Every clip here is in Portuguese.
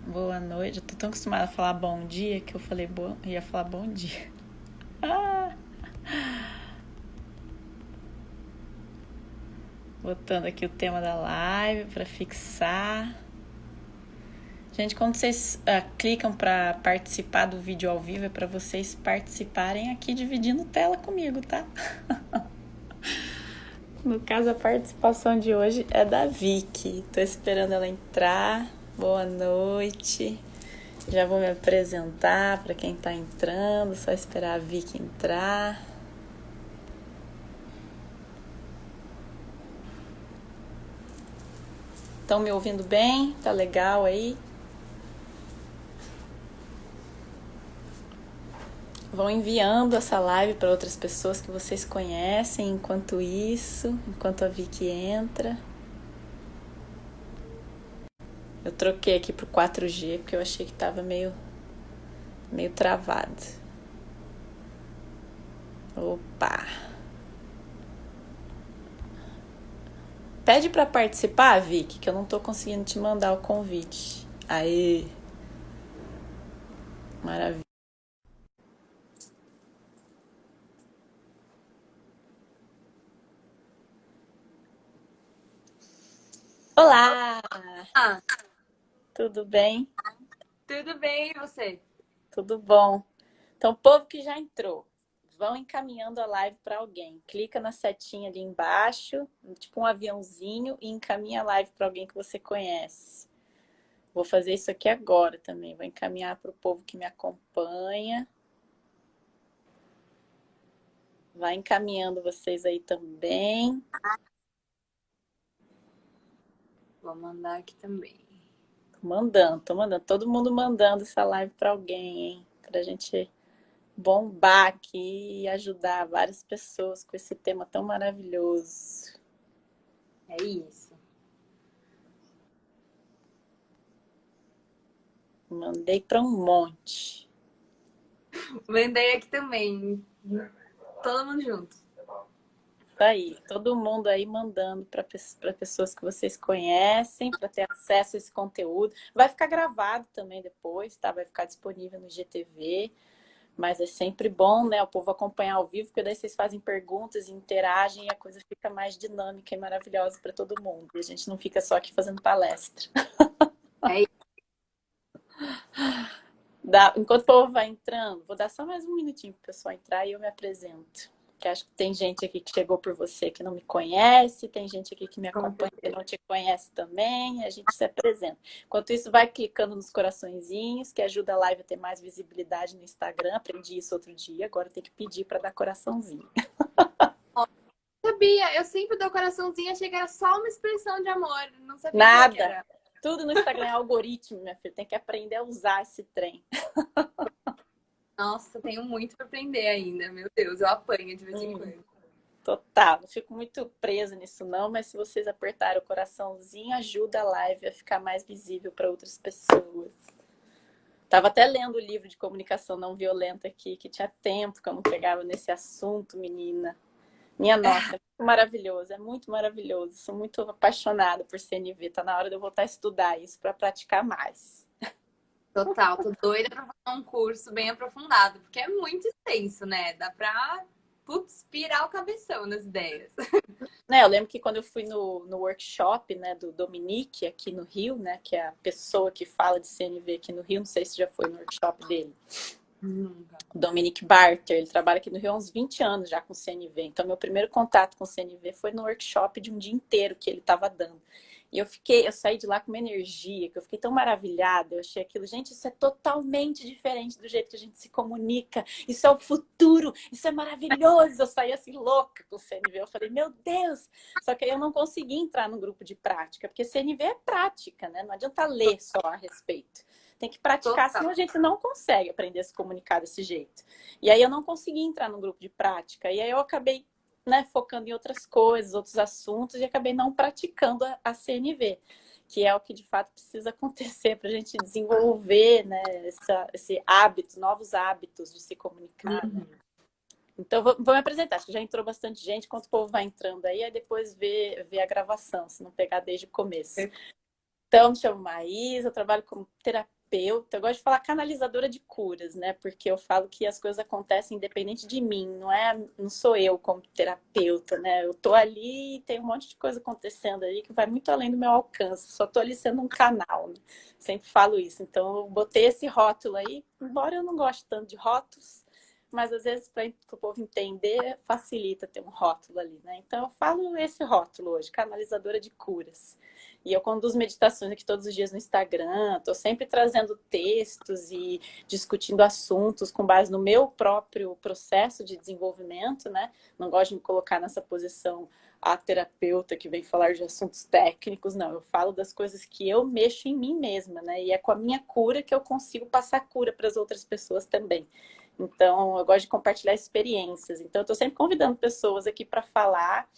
Boa noite. Eu tô tão acostumada a falar bom dia que eu falei ia falar bom dia. Ah, botando aqui o tema da live para fixar. Gente, quando vocês clicam para participar do vídeo ao vivo, é para vocês participarem aqui dividindo tela comigo, tá? No caso, a participação de hoje é da Vicky. Tô esperando ela entrar. Boa noite. Já vou me apresentar para quem tá entrando, só esperar a Vicky entrar. Estão me ouvindo bem? Tá legal aí? Vão enviando essa live para outras pessoas que vocês conhecem enquanto isso, enquanto a Vicky entra. Eu troquei aqui pro 4G porque eu achei que tava meio travado. Opa! Pede para participar, Vicky, que eu não tô conseguindo te mandar o convite. Aê! Maravilha. Olá! Ah, Tudo bem? tudo bem, e você? Tudo bom. Então, povo que já entrou, vão encaminhando a live para alguém. Clica na setinha ali embaixo, tipo um aviãozinho, e encaminha a live para alguém que você conhece. Vou fazer isso aqui agora também. Vou encaminhar para o povo que me acompanha. Vai encaminhando vocês aí também. Vou mandar aqui também. Tô mandando. Todo mundo mandando essa live para alguém, hein? Pra gente bombar aqui e ajudar várias pessoas com esse tema tão maravilhoso. É isso. Mandei para um monte. Mandei aqui também. Todo mundo junto. Tá aí, todo mundo aí mandando para pessoas que vocês conhecem, para ter acesso a esse conteúdo. Vai ficar gravado também depois, tá? Vai ficar disponível no IGTV. Mas é sempre bom, né, o povo acompanhar ao vivo, porque daí vocês fazem perguntas, interagem e a coisa fica mais dinâmica e maravilhosa para todo mundo. E a gente não fica só aqui fazendo palestra. É isso. Enquanto o povo vai entrando, vou dar só mais um minutinho para o pessoal entrar e eu me apresento. Que acho que tem gente aqui que chegou por você que não me conhece, tem gente aqui que me Com acompanha que certeza. não te conhece também, a gente se apresenta. Enquanto isso, vai clicando nos coraçõezinhos, que ajuda a live a ter mais visibilidade no Instagram. Aprendi isso outro dia, agora tem que pedir para dar coraçãozinho. Sabia, eu sempre dou coraçãozinho, achei que era só uma expressão de amor. Não sabia que Nada! era. Tudo no Instagram é algoritmo, minha filha. Tem que aprender a usar esse trem. Nossa, tenho muito pra aprender ainda. Meu Deus, eu apanho de vez em quando. Total, não fico muito presa nisso não, mas se vocês apertarem o coraçãozinho, ajuda a live a ficar mais visível para outras pessoas. Tava até lendo o livro de comunicação não violenta aqui, que tinha tempo que eu não pegava nesse assunto, menina. Minha nossa, é muito maravilhoso, é muito maravilhoso. Sou muito apaixonada por CNV, tá na hora de eu voltar a estudar isso para praticar mais. Total, tô doida pra fazer um curso bem aprofundado, porque é muito extenso, né? Dá pra, putz, pirar o cabeção nas ideias. Né, eu lembro que quando eu fui no workshop, né, do Dominique aqui no Rio, né, que é a pessoa que fala de CNV aqui no Rio, não sei se já foi no workshop dele, Nunca. Dominique Barter, ele trabalha aqui no Rio há uns 20 anos já com CNV. Então, meu primeiro contato com CNV foi no workshop de um dia inteiro que ele estava dando. E eu saí de lá com uma energia, que eu fiquei tão maravilhada. Eu achei aquilo, gente, isso é totalmente diferente do jeito que a gente se comunica. Isso é o futuro, isso é maravilhoso. Eu saí assim louca com o CNV. Eu falei, meu Deus! Só que aí eu não consegui entrar no grupo de prática, porque CNV é prática, né? Não adianta ler só a respeito. Tem que praticar, Total. senão a gente não consegue aprender a se comunicar desse jeito. E aí eu não consegui entrar no grupo de prática. E aí eu acabei, né, focando em outras coisas, outros assuntos, e acabei não praticando a CNV, que é o que de fato precisa acontecer para a gente desenvolver, né, esse hábito, novos hábitos de se comunicar. Né? Então, vou me apresentar. Acho que já entrou bastante gente. Enquanto o povo vai entrando aí depois vê a gravação, se não pegar desde o começo. Então, me chamo Maísa, eu trabalho como terapeuta. Eu gosto de falar canalizadora de curas, né? Porque eu falo que as coisas acontecem independente de mim, não sou eu como terapeuta, né? Eu tô ali e tem um monte de coisa acontecendo ali que vai muito além do meu alcance. Só tô ali sendo um canal, né? Sempre falo isso. Então, eu botei esse rótulo aí, embora eu não goste tanto de rótulos, mas às vezes para o povo entender, facilita ter um rótulo ali, né? Então, eu falo esse rótulo hoje, canalizadora de curas. E eu conduzo meditações aqui todos os dias no Instagram, estou sempre trazendo textos e discutindo assuntos com base no meu próprio processo de desenvolvimento, né? Não gosto de me colocar nessa posição a terapeuta que vem falar de assuntos técnicos, não. Eu falo das coisas que eu mexo em mim mesma, né? E é com a minha cura que eu consigo passar cura para as outras pessoas também. Então, eu gosto de compartilhar experiências. Então, eu estou sempre convidando pessoas aqui para falar.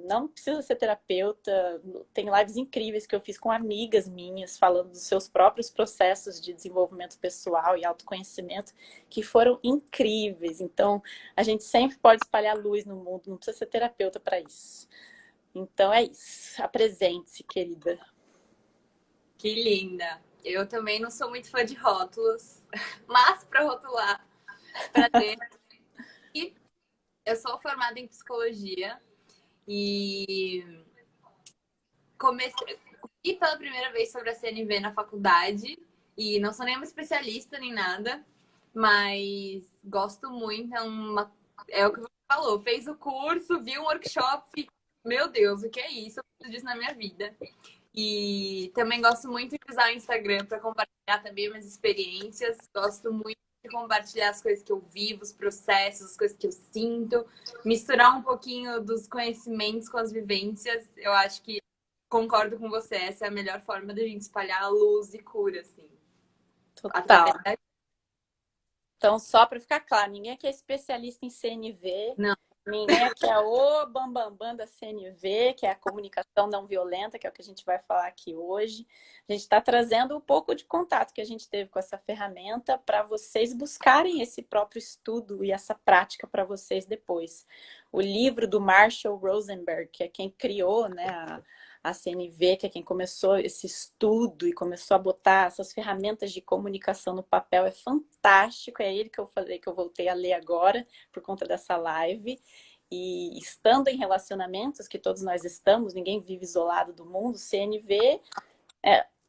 Não precisa ser terapeuta, tem lives incríveis que eu fiz com amigas minhas, falando dos seus próprios processos de desenvolvimento pessoal e autoconhecimento, que foram incríveis. Então, a gente sempre pode espalhar luz no mundo, não precisa ser terapeuta para isso. Então, é isso. Apresente-se, querida. Que linda! Eu também não sou muito fã de rótulos, mas para rotular, para ter. E eu sou formada em psicologia e comecei e pela primeira vez sobre a CNV na faculdade. E não sou nenhuma especialista nem nada, mas gosto muito. É o que você falou, fez o curso, viu um workshop, meu Deus, o que é isso? Eu preciso disso na minha vida. E também gosto muito de usar o Instagram para compartilhar também minhas experiências. Gosto muito de compartilhar as coisas que eu vivo, os processos, as coisas que eu sinto. Misturar um pouquinho dos conhecimentos com as vivências. Eu acho que concordo com você. Essa é a melhor forma da gente espalhar a luz e cura, assim. Total. Através da... Então, só para ficar claro, ninguém aqui é especialista em CNV, Não. ninguém aqui é o bambambam da CNV, que é a comunicação não violenta, que é o que a gente vai falar aqui hoje. A gente está trazendo um pouco de contato que a gente teve com essa ferramenta para vocês buscarem esse próprio estudo e essa prática para vocês depois. O livro do Marshall Rosenberg, que é quem criou, né, a CNV, que é quem começou esse estudo e começou a botar essas ferramentas de comunicação no papel, é fantástico. É ele que eu falei que eu voltei a ler agora por conta dessa live. E estando em relacionamentos, que todos nós estamos, ninguém vive isolado do mundo, CNV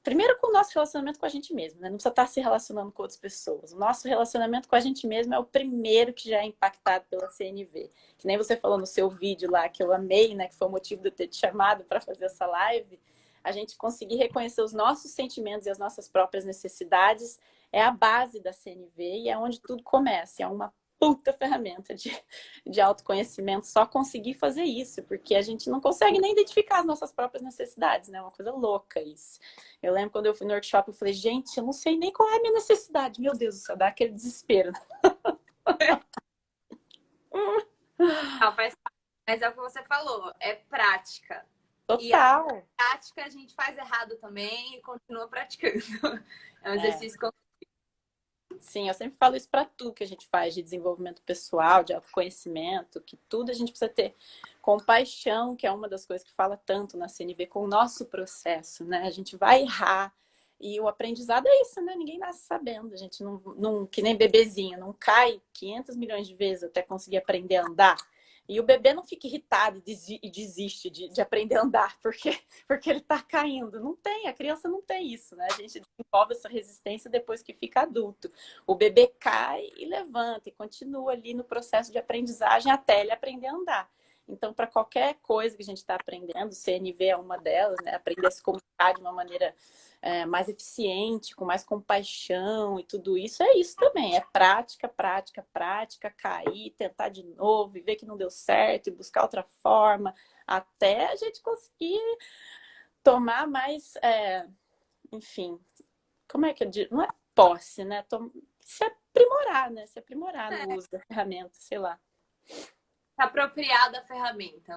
primeiro com o nosso relacionamento com a gente mesmo, né? Não precisa estar se relacionando com outras pessoas. O nosso relacionamento com a gente mesmo é o primeiro que já é impactado pela CNV. Que nem você falou no seu vídeo lá, que eu amei, né? Que foi o motivo de eu ter te chamado para fazer essa live. A gente conseguir reconhecer os nossos sentimentos e as nossas próprias necessidades é a base da CNV e é onde tudo começa. É uma puta ferramenta de autoconhecimento só conseguir fazer isso, porque a gente não consegue nem identificar as nossas próprias necessidades, né? É uma coisa louca isso. Eu lembro quando eu fui no workshop, eu falei, gente, eu não sei nem qual é a minha necessidade. Meu Deus do céu, dá aquele desespero. Não, mas é o que você falou, é prática. E a Total. prática a gente faz errado também e continua praticando. É um É. exercício Sim, eu sempre falo isso para tudo que a gente faz de desenvolvimento pessoal, de autoconhecimento, que tudo a gente precisa ter compaixão, que é uma das coisas que fala tanto na CNV, com o nosso processo, né? A gente vai errar e o aprendizado é isso, né? Ninguém nasce sabendo, a gente não que nem bebezinho, não cai 500 milhões de vezes até conseguir aprender a andar. E o bebê não fica irritado e desiste de aprender a andar porque ele está caindo. Não tem, a criança não tem isso, né? A gente desenvolve essa resistência depois que fica adulto. O bebê cai e levanta e continua ali no processo de aprendizagem até ele aprender a andar. Então, para qualquer coisa que a gente está aprendendo, o CNV é uma delas, né? Aprender a se comunicar de uma maneira mais eficiente, com mais compaixão e tudo isso, é isso também. É prática, prática, prática, cair, tentar de novo, e ver que não deu certo, e buscar outra forma, até a gente conseguir tomar mais, enfim, como é que eu digo? Não é posse, né? Se aprimorar, né? Se aprimorar no uso da ferramenta, sei lá. apropriar da ferramenta.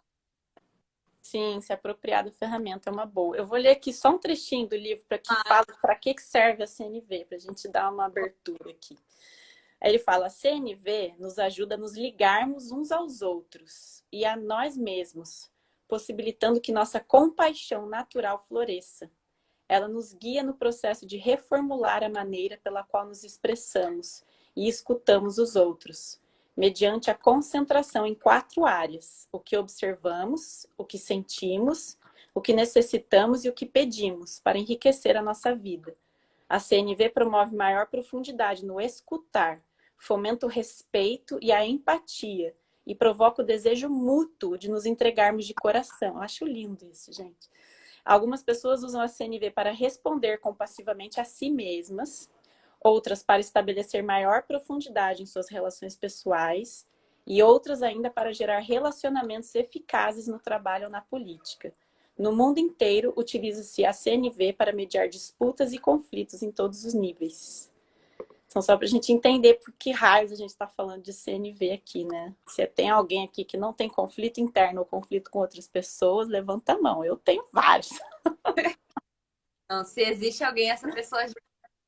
Sim, se apropriar da ferramenta é uma boa. Eu vou ler aqui só um trechinho do livro para que fala para que serve a CNV, para a gente dar uma abertura aqui. Aí ele fala: a CNV nos ajuda a nos ligarmos uns aos outros e a nós mesmos, possibilitando que nossa compaixão natural floresça. Ela nos guia no processo de reformular a maneira pela qual nos expressamos e escutamos os outros, mediante a concentração em 4 áreas: o que observamos, o que sentimos, o que necessitamos e o que pedimos para enriquecer a nossa vida. A CNV promove maior profundidade no escutar, fomenta o respeito e a empatia e provoca o desejo mútuo de nos entregarmos de coração. Eu acho lindo isso, gente. Algumas pessoas usam a CNV para responder compassivamente a si mesmas, outras para estabelecer maior profundidade em suas relações pessoais e outras ainda para gerar relacionamentos eficazes no trabalho ou na política. No mundo inteiro, utiliza-se a CNV para mediar disputas e conflitos em todos os níveis. Então, só para a gente entender por que raios a gente está falando de CNV aqui, né? Se tem alguém aqui que não tem conflito interno ou conflito com outras pessoas, levanta a mão. Eu tenho vários. Então, se existe alguém, essa pessoa já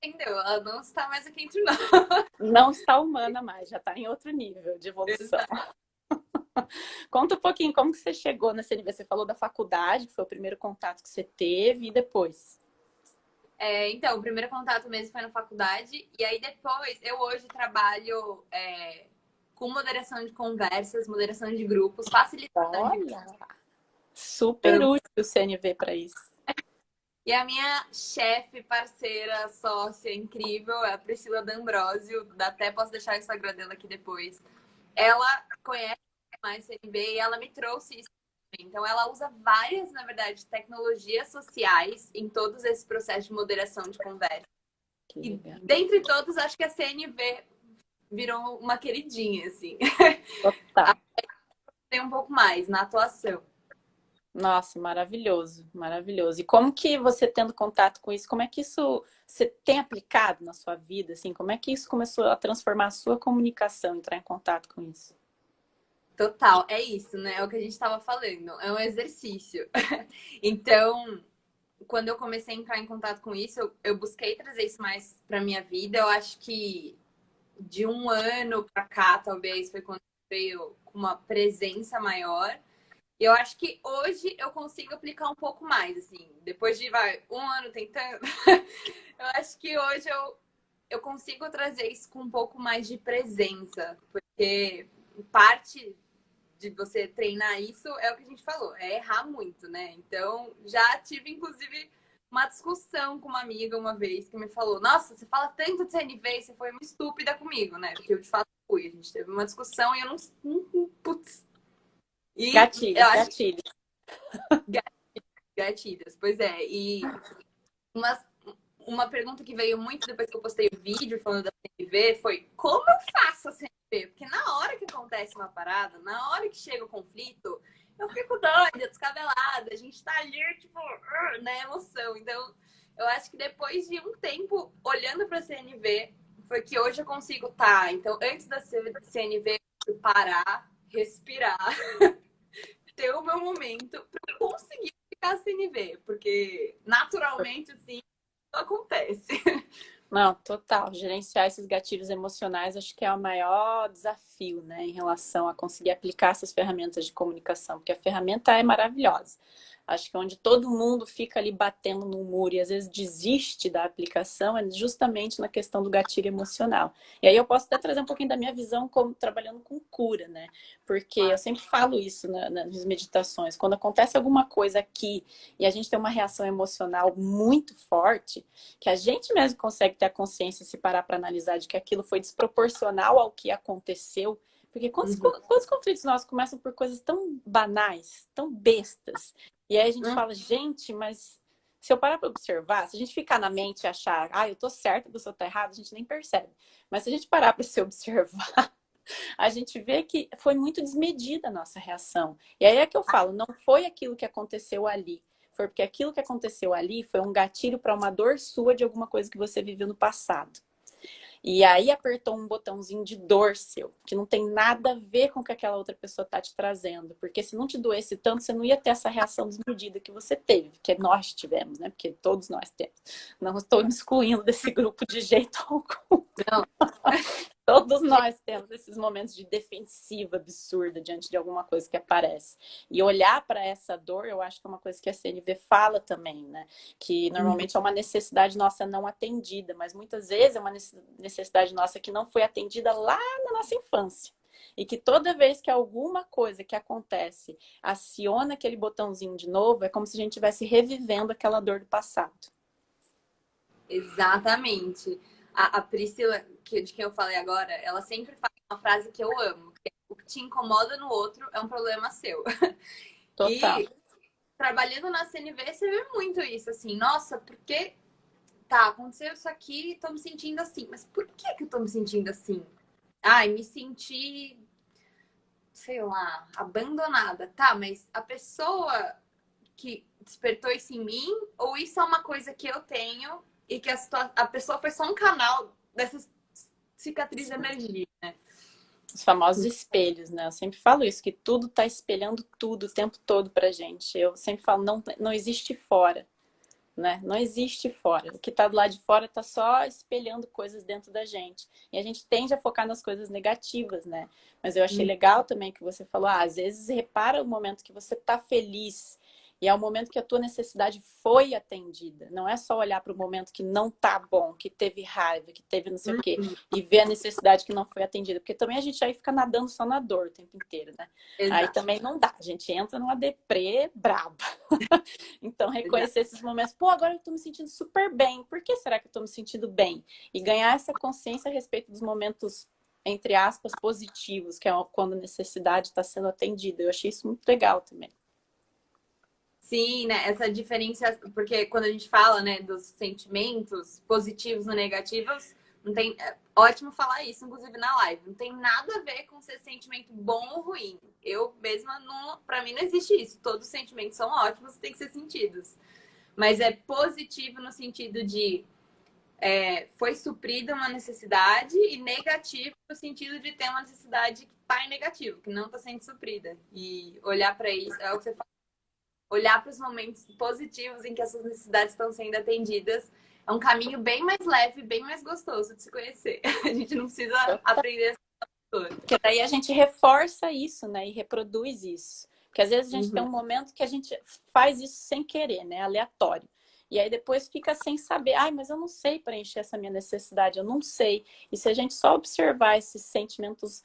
entendeu. Ela não está mais aqui entre nós. Não está humana mais, já está em outro nível de evolução. Exato. Conta um pouquinho como que você chegou na CNV. Você falou da faculdade, que foi o primeiro contato que você teve, e depois? Então, o primeiro contato mesmo foi na faculdade. E aí depois, eu hoje trabalho com moderação de conversas, moderação de grupos, facilitação de... Olha, super útil o CNV para isso. E a minha chefe, parceira, sócia incrível é a Priscila D'Ambrosio. Até posso deixar o Instagram dela aqui depois. Ela conhece mais CNV e ela me trouxe isso. Então, ela usa várias, na verdade, tecnologias sociais em todos esses processos de moderação de conversa. E, dentre todos, acho que a CNV virou uma queridinha, assim. Total. Tem um pouco mais na atuação. Nossa, maravilhoso, maravilhoso. E como que você tendo contato com isso, como é que isso você tem aplicado na sua vida, assim? Como é que isso começou a transformar a sua comunicação, entrar em contato com isso? Total, é isso, né? É o que a gente estava falando, é um exercício. Então, quando eu comecei a entrar em contato com isso, eu busquei trazer isso mais para minha vida. Eu acho que de um ano para cá, talvez, foi quando veio com uma presença maior. E eu acho que hoje eu consigo aplicar um pouco mais, assim. Depois de, um ano tentando, eu acho que hoje eu consigo trazer isso com um pouco mais de presença. Porque parte de você treinar isso é o que a gente falou, é errar muito, né? Então, já tive, inclusive, uma discussão com uma amiga uma vez que me falou: Nossa, você fala tanto de CNV, você foi uma estúpida comigo, né? Porque eu de fato fui. A gente teve uma discussão e eu não. Putz. E Gatilhos, eu acho gatilhos. gatilhos, pois é. E uma pergunta que veio muito depois que eu postei o vídeo falando da CNV foi: como eu faço a CNV? Porque na hora que acontece uma parada, na hora que chega o conflito, eu fico doida, descabelada, a gente tá ali, tipo, na emoção. Então, eu acho que depois de um tempo olhando pra CNV, foi que hoje eu consigo Então, antes da CNV, eu parar, respirar, ter o meu momento pra eu conseguir ficar a CNV, porque naturalmente, assim, acontece. Não, total. Gerenciar esses gatilhos emocionais acho que é o maior desafio, né, em relação a conseguir aplicar essas ferramentas de comunicação, porque a ferramenta é maravilhosa. Acho que onde todo mundo fica ali batendo no muro e às vezes desiste da aplicação é justamente na questão do gatilho emocional. E aí eu posso até trazer um pouquinho da minha visão como trabalhando com cura, né? Porque eu sempre falo isso nas meditações. Quando acontece alguma coisa aqui e a gente tem uma reação emocional muito forte, que a gente mesmo consegue ter a consciência, se parar para analisar de que aquilo foi desproporcional ao que aconteceu. Porque quantos conflitos nossos começam por coisas tão banais, tão bestas? E aí a gente fala, gente, mas se eu parar para observar, se a gente ficar na mente e achar, eu tô certa, você tá errado, a gente nem percebe. Mas se a gente parar para se observar, a gente vê que foi muito desmedida a nossa reação. E aí é que eu falo, não foi aquilo que aconteceu ali. Foi porque aquilo que aconteceu ali foi um gatilho para uma dor sua de alguma coisa que você viveu no passado. E aí apertou um botãozinho de dor seu, que não tem nada a ver com o que aquela outra pessoa tá te trazendo. Porque se não te doesse tanto, você não ia ter essa reação desmedida que você teve, que nós tivemos, né? Porque todos nós temos. Não estou me excluindo desse grupo de jeito algum. Não. Todos nós temos esses momentos de defensiva absurda diante de alguma coisa que aparece. E olhar para essa dor, eu acho que é uma coisa que a CNV fala também, né? Que normalmente é uma necessidade nossa não atendida, mas muitas vezes é uma necessidade nossa que não foi atendida lá na nossa infância. E que toda vez que alguma coisa que acontece aciona aquele botãozinho de novo, é como se a gente estivesse revivendo aquela dor do passado. Exatamente. A Priscila, de quem eu falei agora, ela sempre fala uma frase que eu amo. Que é, o que te incomoda no outro é um problema seu. Total. E trabalhando na CNV, você vê muito isso, assim. Nossa, porque tá, aconteceu isso aqui, tô me sentindo assim. Mas por que que eu tô me sentindo assim? Ai, me senti, sei lá, abandonada. Tá, mas a pessoa que despertou isso em mim, ou isso é uma coisa que eu tenho e que a pessoa foi só um canal dessa cicatriz de energia, né? Os famosos espelhos, né? Eu sempre falo isso, que tudo está espelhando tudo o tempo todo pra gente. Eu sempre falo, não existe fora, né? Não existe fora. O que está do lado de fora está só espelhando coisas dentro da gente. E a gente tende a focar nas coisas negativas, né? Mas eu achei legal também que você falou, às vezes repara o momento que você está feliz e é o momento que a tua necessidade foi atendida. Não é só olhar para o momento que não tá bom, que teve raiva, que teve não sei o quê, e ver a necessidade que não foi atendida. Porque também a gente aí fica nadando só na dor o tempo inteiro, né? Aí Exato. também não dá. A gente entra numa deprê braba. Então, Exato. reconhecer esses momentos. Pô, agora eu tô me sentindo super bem. Por que será que eu tô me sentindo bem? E ganhar essa consciência a respeito dos momentos, entre aspas, positivos, que é quando a necessidade está sendo atendida. Eu achei isso muito legal também. Sim, né? Essa diferença, porque quando a gente fala, né, dos sentimentos positivos ou negativos, não tem. É ótimo falar isso, inclusive na live. Não tem nada a ver com ser sentimento bom ou ruim. Eu mesma não, para mim não existe isso. Todos os sentimentos são ótimos, têm que ser sentidos. Mas é positivo no sentido de foi suprida uma necessidade e negativo no sentido de ter uma necessidade que está em negativo, que não está sendo suprida. E olhar para isso, é o que você fala, olhar para os momentos positivos em que essas necessidades estão sendo atendidas é um caminho bem mais leve, bem mais gostoso de se conhecer. A gente não precisa aprender essa coisa. Porque daí a gente reforça isso, né? E reproduz isso. Porque às vezes a gente tem Uhum. um momento que a gente faz isso sem querer, né? Aleatório. E aí depois fica sem saber, ai, mas eu não sei preencher essa minha necessidade, eu não sei. E se a gente só observar esses sentimentos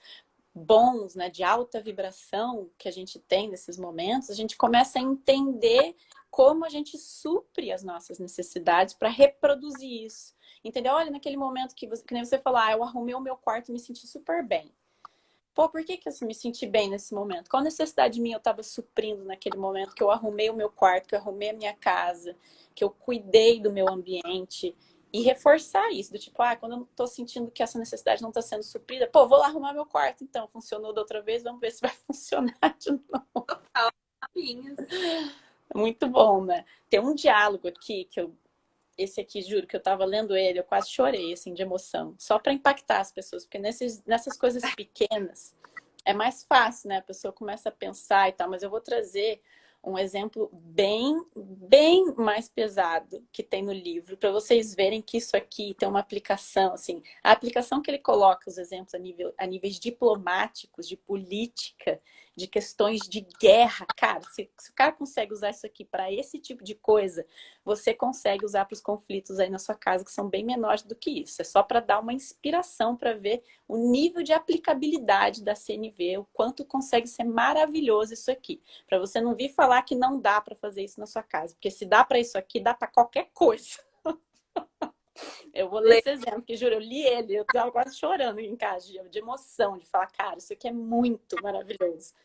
bons, né, de alta vibração que a gente tem nesses momentos, a gente começa a entender como a gente supre as nossas necessidades para reproduzir isso. Entendeu? Olha, naquele momento que nem você falou, ah, eu arrumei o meu quarto e me senti super bem. Pô, por que eu me senti bem nesse momento? Qual necessidade minha eu estava suprindo naquele momento que eu arrumei o meu quarto, que eu arrumei a minha casa, que eu cuidei do meu ambiente? E reforçar isso, do tipo, ah, quando eu tô sentindo que essa necessidade não está sendo suprida, pô, vou lá arrumar meu quarto então. Funcionou da outra vez, vamos ver se vai funcionar de novo. Muito bom, né? Tem um diálogo aqui que esse aqui, juro, que eu tava lendo ele, eu quase chorei, assim, de emoção. Só para impactar as pessoas, porque nessas coisas pequenas é mais fácil, né? A pessoa começa a pensar e tal, mas eu vou trazer um exemplo bem mais pesado que tem no livro, para vocês verem que isso aqui tem uma aplicação, assim, a aplicação que ele coloca, os exemplos a níveis diplomáticos, de política, de questões de guerra, cara, se o cara consegue usar isso aqui para esse tipo de coisa, você consegue usar para os conflitos aí na sua casa, que são bem menores do que isso. É só para dar uma inspiração para ver o nível de aplicabilidade da CNV, o quanto consegue ser maravilhoso isso aqui. Para você não vir falar que não dá para fazer isso na sua casa, porque se dá para isso aqui, dá para qualquer coisa. Eu vou ler esse exemplo, que juro, eu li ele, eu estava quase chorando em casa de emoção, de falar, cara, isso aqui é muito maravilhoso.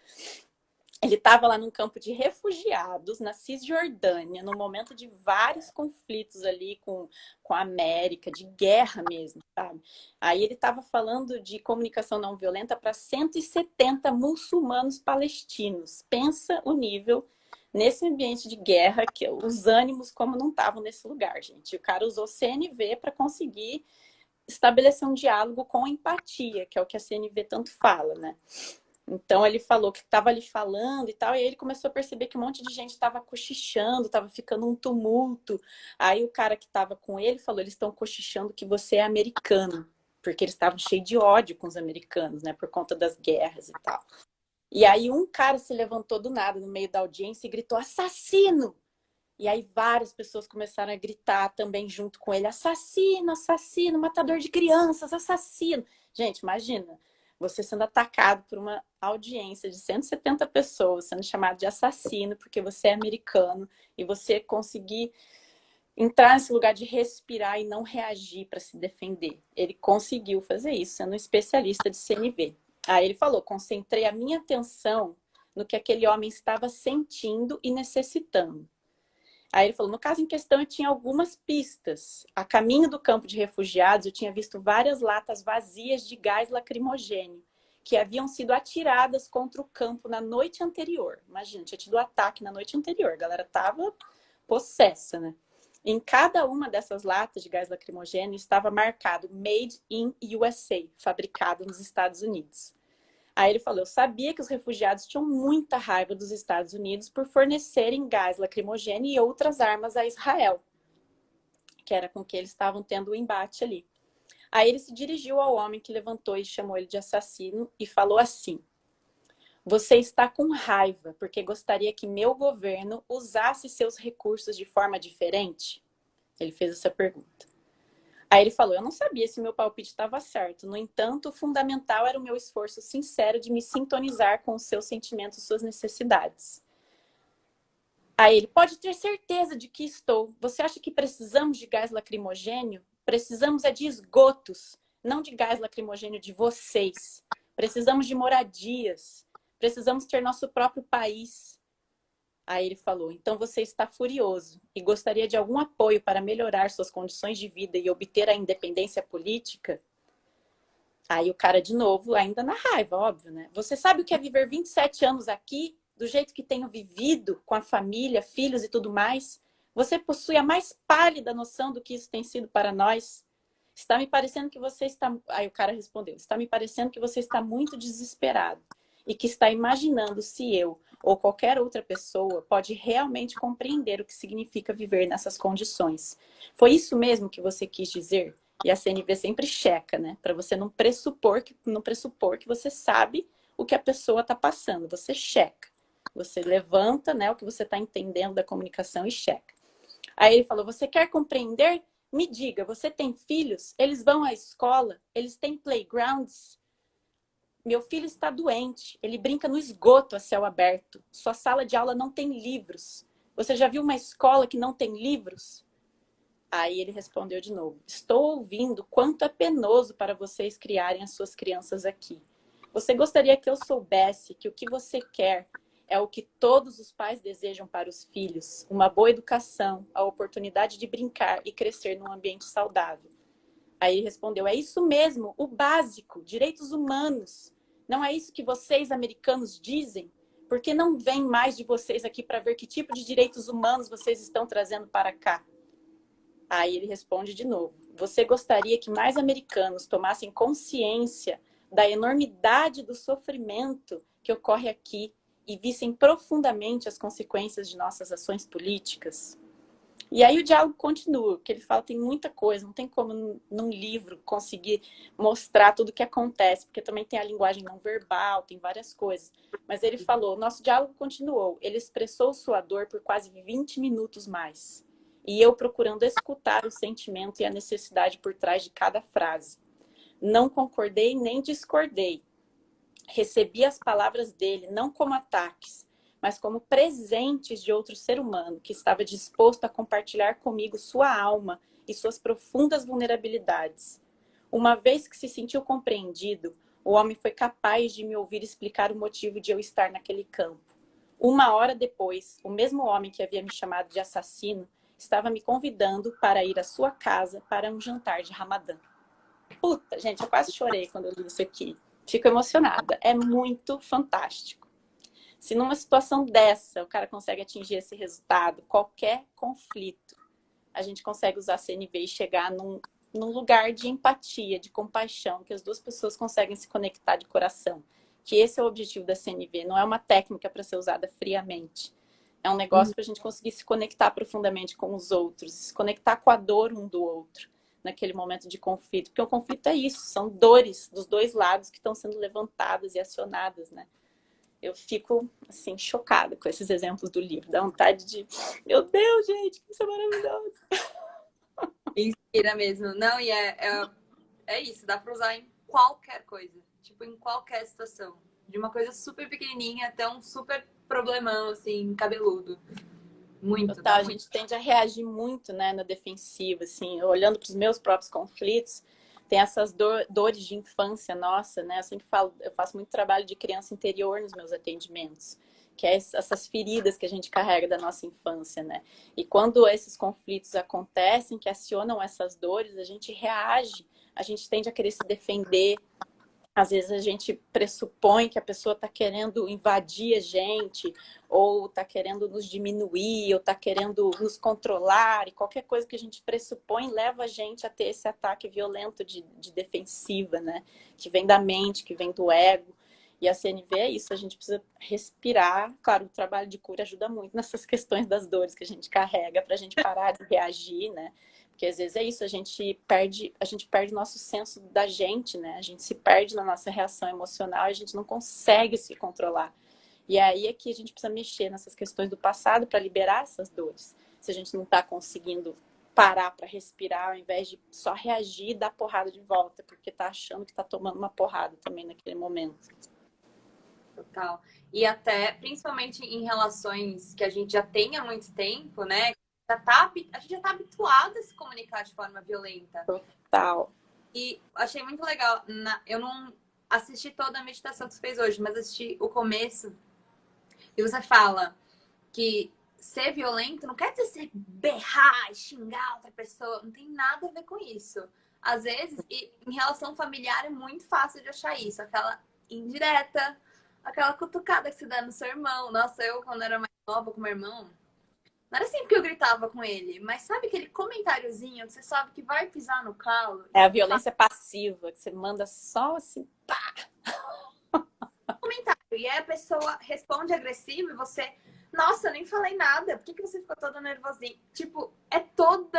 Ele estava lá num campo de refugiados na Cisjordânia, no momento de vários conflitos ali com a América, de guerra mesmo, sabe? Aí ele estava falando de comunicação não violenta para 170 muçulmanos palestinos. Pensa o nível nesse ambiente de guerra, que os ânimos como não estavam nesse lugar, gente. O cara usou CNV para conseguir estabelecer um diálogo com empatia, que é o que a CNV tanto fala, né? Então ele falou que estava ali falando e tal, e aí ele começou a perceber que um monte de gente estava cochichando, estava ficando um tumulto. Aí o cara que estava com ele falou: eles estão cochichando que você é americano. porque eles estavam cheios de ódio com os americanos, né, por conta das guerras e tal. E aí um cara se levantou do nada no meio da audiência e gritou: assassino! E aí várias pessoas começaram a gritar também junto com ele: assassino, assassino, matador de crianças, assassino. Gente, imagina, você sendo atacado por uma audiência de 170 pessoas, sendo chamado de assassino porque você é americano, e você conseguir entrar nesse lugar de respirar e não reagir para se defender. Ele conseguiu fazer isso, sendo um especialista de CNV. Aí ele falou: concentrei a minha atenção no que aquele homem estava sentindo e necessitando. Aí ele falou: no caso em questão, eu tinha algumas pistas. A caminho do campo de refugiados, eu tinha visto várias latas vazias de gás lacrimogêneo que haviam sido atiradas contra o campo na noite anterior. Imagina, tinha tido ataque na noite anterior. A galera tava possessa, né? Em cada uma dessas latas de gás lacrimogêneo estava marcado Made in USA, fabricado nos Estados Unidos. Aí ele falou: eu sabia que os refugiados tinham muita raiva dos Estados Unidos por fornecerem gás lacrimogêneo e outras armas a Israel, que era com que eles estavam tendo o embate ali. Aí ele se dirigiu ao homem que levantou e chamou ele de assassino e falou assim: você está com raiva porque gostaria que meu governo usasse seus recursos de forma diferente? Ele fez essa pergunta. Aí ele falou: eu não sabia se meu palpite estava certo. No entanto, o fundamental era o meu esforço sincero de me sintonizar com os seus sentimentos e suas necessidades. Aí ele: pode ter certeza de que estou. Você acha que precisamos de gás lacrimogênio? Precisamos é de esgotos, não de gás lacrimogênio de vocês. Precisamos de moradias. Precisamos ter nosso próprio país. Aí ele falou: então você está furioso e gostaria de algum apoio para melhorar suas condições de vida e obter a independência política? Aí o cara de novo, ainda na raiva, óbvio, né? Você sabe o que é viver 27 anos aqui, do jeito que tenho vivido, com a família, filhos e tudo mais? Você possui a mais pálida noção do que isso tem sido para nós? Está me parecendo que você está... Aí o cara respondeu: está me parecendo que você está muito desesperado e que está imaginando se eu ou qualquer outra pessoa pode realmente compreender o que significa viver nessas condições. Foi isso mesmo que você quis dizer? E a CNV sempre checa, né? Para você não pressupor que você sabe o que a pessoa está passando. Você checa. Você levanta, né, o que você está entendendo da comunicação e checa. Aí ele falou: você quer compreender? Me diga, você tem filhos? Eles vão à escola? Eles têm playgrounds? Meu filho está doente. Ele brinca no esgoto a céu aberto. Sua sala de aula não tem livros. Você já viu uma escola que não tem livros? Aí ele respondeu de novo: estou ouvindo quanto é penoso para vocês criarem as suas crianças aqui. Você gostaria que eu soubesse que o que você quer é o que todos os pais desejam para os filhos: uma boa educação, a oportunidade de brincar e crescer num ambiente saudável. Aí ele respondeu: é isso mesmo, o básico, direitos humanos. Não é isso que vocês, americanos, dizem? Por que não vem mais de vocês aqui para ver que tipo de direitos humanos vocês estão trazendo para cá? Aí ele responde de novo: você gostaria que mais americanos tomassem consciência da enormidade do sofrimento que ocorre aqui e vissem profundamente as consequências de nossas ações políticas? E aí o diálogo continua, porque ele fala: tem muita coisa, não tem como num livro conseguir mostrar tudo o que acontece, porque também tem a linguagem não verbal, tem várias coisas. Mas ele falou: nosso diálogo continuou, ele expressou sua dor por quase 20 minutos mais. E eu procurando escutar o sentimento e a necessidade por trás de cada frase. Não concordei nem discordei. Recebi as palavras dele não como ataques, mas como presentes de outro ser humano que estava disposto a compartilhar comigo sua alma e suas profundas vulnerabilidades. Uma vez que se sentiu compreendido, o homem foi capaz de me ouvir explicar o motivo de eu estar naquele campo. 1 hora depois, o mesmo homem que havia me chamado de assassino estava me convidando para ir à sua casa para um jantar de Ramadã. Puta, gente, eu quase chorei quando eu li isso aqui. Fico emocionada. É muito fantástico. Se numa situação dessa o cara consegue atingir esse resultado, qualquer conflito, a gente consegue usar a CNV e chegar num lugar de empatia, de compaixão, que as duas pessoas conseguem se conectar de coração. Que esse é o objetivo da CNV, não é uma técnica para ser usada friamente. É um negócio para a gente conseguir se conectar profundamente com os outros, se conectar com a dor um do outro. naquele momento de conflito, porque o conflito é isso, são dores dos dois lados que estão sendo levantadas e acionadas, né? Eu fico, assim, chocada com esses exemplos do livro, dá vontade de, meu Deus, gente, que isso é maravilhoso. Inspira mesmo. Não, e é isso, dá pra usar em qualquer coisa. Tipo, em qualquer situação. De uma coisa super pequenininha até um super problemão, assim, cabeludo. Muito, Total, dá a muito. gente tende a reagir muito, né, na defensiva, assim, olhando para os meus próprios conflitos, tem essas dores de infância nossa, né, eu sempre falo, eu faço muito trabalho de criança interior nos meus atendimentos, que é essas feridas que a gente carrega da nossa infância, né, e quando esses conflitos acontecem, que acionam essas dores, a gente reage, a gente tende a querer se defender. Às vezes a gente pressupõe que a pessoa está querendo invadir a gente, ou está querendo nos diminuir, ou está querendo nos controlar, e qualquer coisa que a gente pressupõe leva a gente a ter esse ataque violento de defensiva, né? Que vem da mente, que vem do ego. E a CNV é isso, a gente precisa respirar. Claro, o trabalho de cura ajuda muito nessas questões das dores que a gente carrega, para a gente parar de reagir, né? Porque às vezes é isso, a gente perde o nosso senso da gente, né? A gente se perde na nossa reação emocional e a gente não consegue se controlar. E aí é que a gente precisa mexer nessas questões do passado para liberar essas dores. Se a gente não está conseguindo parar para respirar, ao invés de só reagir e dar porrada de volta, porque tá achando que tá tomando uma porrada também naquele momento. Total. E até, principalmente em relações que a gente já tem há muito tempo, né? A gente já tá habituado a se comunicar de forma violenta. Total. E achei muito legal. Eu não assisti toda a meditação que você fez hoje, mas assisti o começo. E você fala que ser violento não quer dizer você berrar e xingar outra pessoa. Não tem nada a ver com isso. Às vezes, e em relação familiar é muito fácil de achar isso. Aquela indireta, aquela cutucada que se dá no seu irmão. Nossa, eu, quando era mais nova com meu irmão, não era sempre que eu gritava com ele, mas sabe aquele comentáriozinho que você sabe que vai pisar no calo? É a violência passiva, que você manda só assim, pá. Comentário. E aí a pessoa responde agressivo e você, nossa, eu nem falei nada, por que você ficou toda nervosinha? Tipo, é todo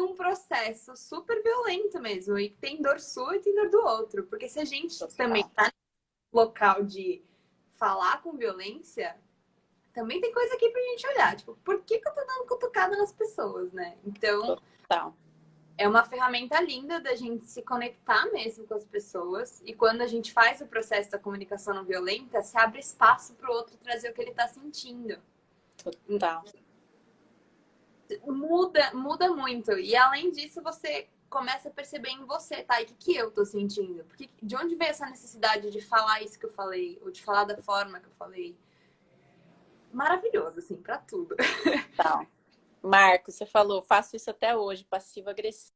um processo super violento mesmo. E tem dor sua e tem dor do outro. Porque se a gente também tá no local de falar com violência, também tem coisa aqui pra gente olhar. Tipo, por que eu tô dando cutucada nas pessoas, né? Então, Total. é uma ferramenta linda da gente se conectar mesmo com as pessoas. E quando a gente faz o processo da comunicação não violenta, se abre espaço pro outro trazer o que ele tá sentindo. Total. Muda muito. E além disso, você começa a perceber em você, tá? E o que eu tô sentindo? Porque, de onde veio essa necessidade de falar isso que eu falei? Ou de falar da forma que eu falei? Maravilhoso, assim, pra tudo. Total. Marcos, você falou, faço isso até hoje, passivo-agressivo.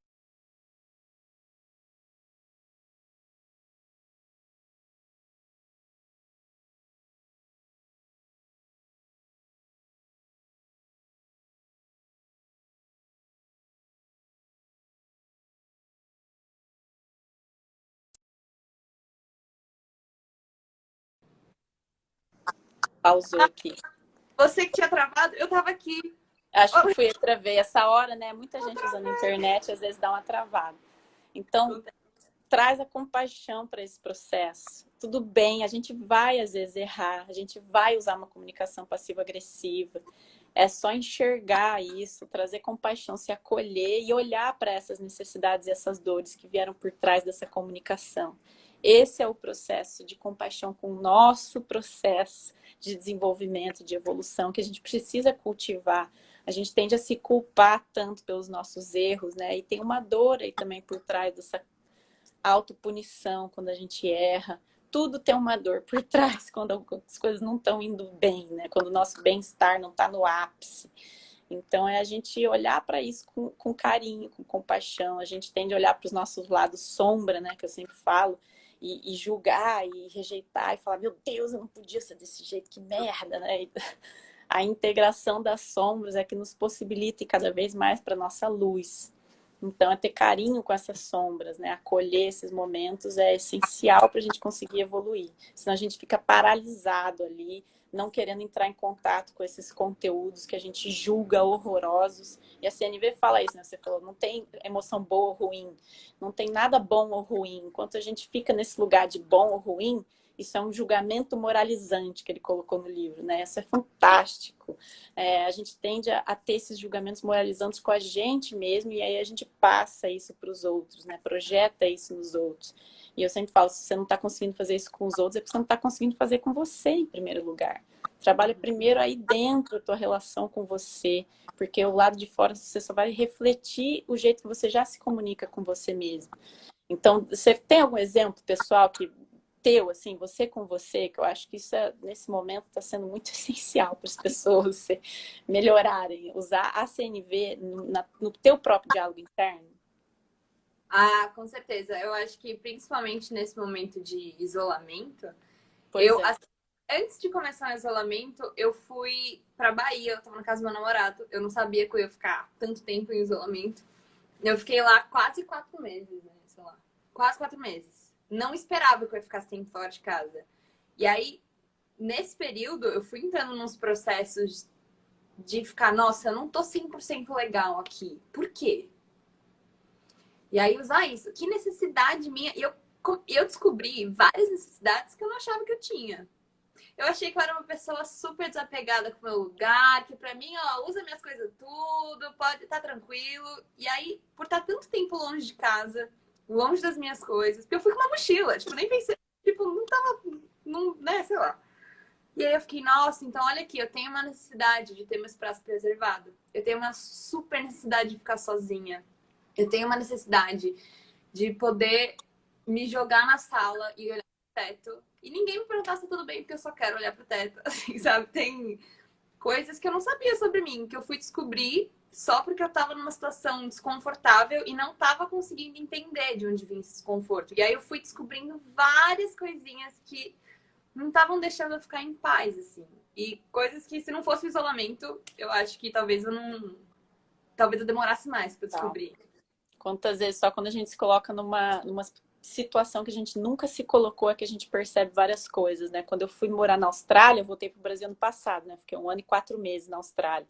Pausou aqui. Você que tinha travado, eu tava aqui. Acho que fui outra vez. Essa hora, né? Muita gente usando a internet, às vezes dá uma travada. Então, traz a compaixão para esse processo. Tudo bem, a gente vai às vezes errar, a gente vai usar uma comunicação passiva-agressiva. É só enxergar isso, trazer compaixão, se acolher e olhar para essas necessidades e essas dores que vieram por trás dessa comunicação. Esse é o processo de compaixão com o nosso processo de desenvolvimento, de evolução, que a gente precisa cultivar. A gente tende a se culpar tanto pelos nossos erros, né? E tem uma dor aí também por trás dessa autopunição quando a gente erra. Tudo tem uma dor por trás quando as coisas não estão indo bem, né? Quando o nosso bem-estar não está no ápice. Então, é a gente olhar para isso com carinho, com compaixão. A gente tende a olhar para os nossos lados sombra, né? Que eu sempre falo. E julgar, e rejeitar, e falar, meu Deus, eu não podia ser desse jeito, que merda, né? E a integração das sombras é que nos possibilita ir cada vez mais para a nossa luz. Então, é ter carinho com essas sombras, né? Acolher esses momentos é essencial para a gente conseguir evoluir. Senão a gente fica paralisado ali, não querendo entrar em contato com esses conteúdos que a gente julga horrorosos. E a CNV fala isso, né? Você falou, não tem emoção boa ou ruim, não tem nada bom ou ruim. Enquanto a gente fica nesse lugar de bom ou ruim, isso é um julgamento moralizante que ele colocou no livro, né? Isso é fantástico. A gente tende a ter esses julgamentos moralizantes com a gente mesmo e aí a gente passa isso para os outros, né? Projeta isso nos outros. E eu sempre falo, se você não está conseguindo fazer isso com os outros, é porque você não está conseguindo fazer com você em primeiro lugar. Trabalha primeiro aí dentro a tua relação com você, porque o lado de fora você só vai refletir o jeito que você já se comunica com você mesmo. Então, você tem algum exemplo, pessoal, que teu, assim, você com você, que eu acho que isso nesse momento está sendo muito essencial para as pessoas melhorarem, usar a CNV no teu próprio diálogo interno? Ah, com certeza. Eu acho que principalmente nesse momento de isolamento, Pois é. antes de começar o isolamento, eu fui pra Bahia, eu tava na casa do meu namorado. Eu não sabia que eu ia ficar tanto tempo em isolamento. Eu fiquei lá quase 4 meses, né? Sei lá. Quase 4 meses. Não esperava que eu ia ficar esse tempo fora de casa. E aí, nesse período, eu fui entrando nos processos de ficar, nossa, eu não tô 100% legal aqui. Por quê? E aí usar isso. Que necessidade minha? E eu descobri várias necessidades que eu não achava que eu tinha. Eu achei que eu era uma pessoa super desapegada com o meu lugar, que pra mim, ó, usa minhas coisas tudo, pode estar tranquilo. E aí, por estar tanto tempo longe de casa, longe das minhas coisas, porque eu fui com uma mochila, tipo, nem pensei, tipo, não tava, não, né, sei lá. E aí eu fiquei, nossa, então olha aqui, eu tenho uma necessidade de ter meu espaço preservado. Eu tenho uma super necessidade de ficar sozinha. Eu tenho uma necessidade de poder me jogar na sala e olhar pro teto. E ninguém me perguntar se tá tudo bem, porque eu só quero olhar pro teto. Assim, sabe? Tem coisas que eu não sabia sobre mim, que eu fui descobrir só porque eu tava numa situação desconfortável e não tava conseguindo entender de onde vinha esse desconforto. E aí eu fui descobrindo várias coisinhas que não estavam deixando eu ficar em paz, assim. E coisas que, se não fosse o isolamento, eu acho que talvez eu não. Talvez eu demorasse mais pra descobrir. Quantas vezes só quando a gente se coloca numa situação que a gente nunca se colocou é que a gente percebe várias coisas, né? Quando eu fui morar na Austrália, eu voltei pro Brasil ano passado, né? Fiquei 1 ano e 4 meses na Austrália.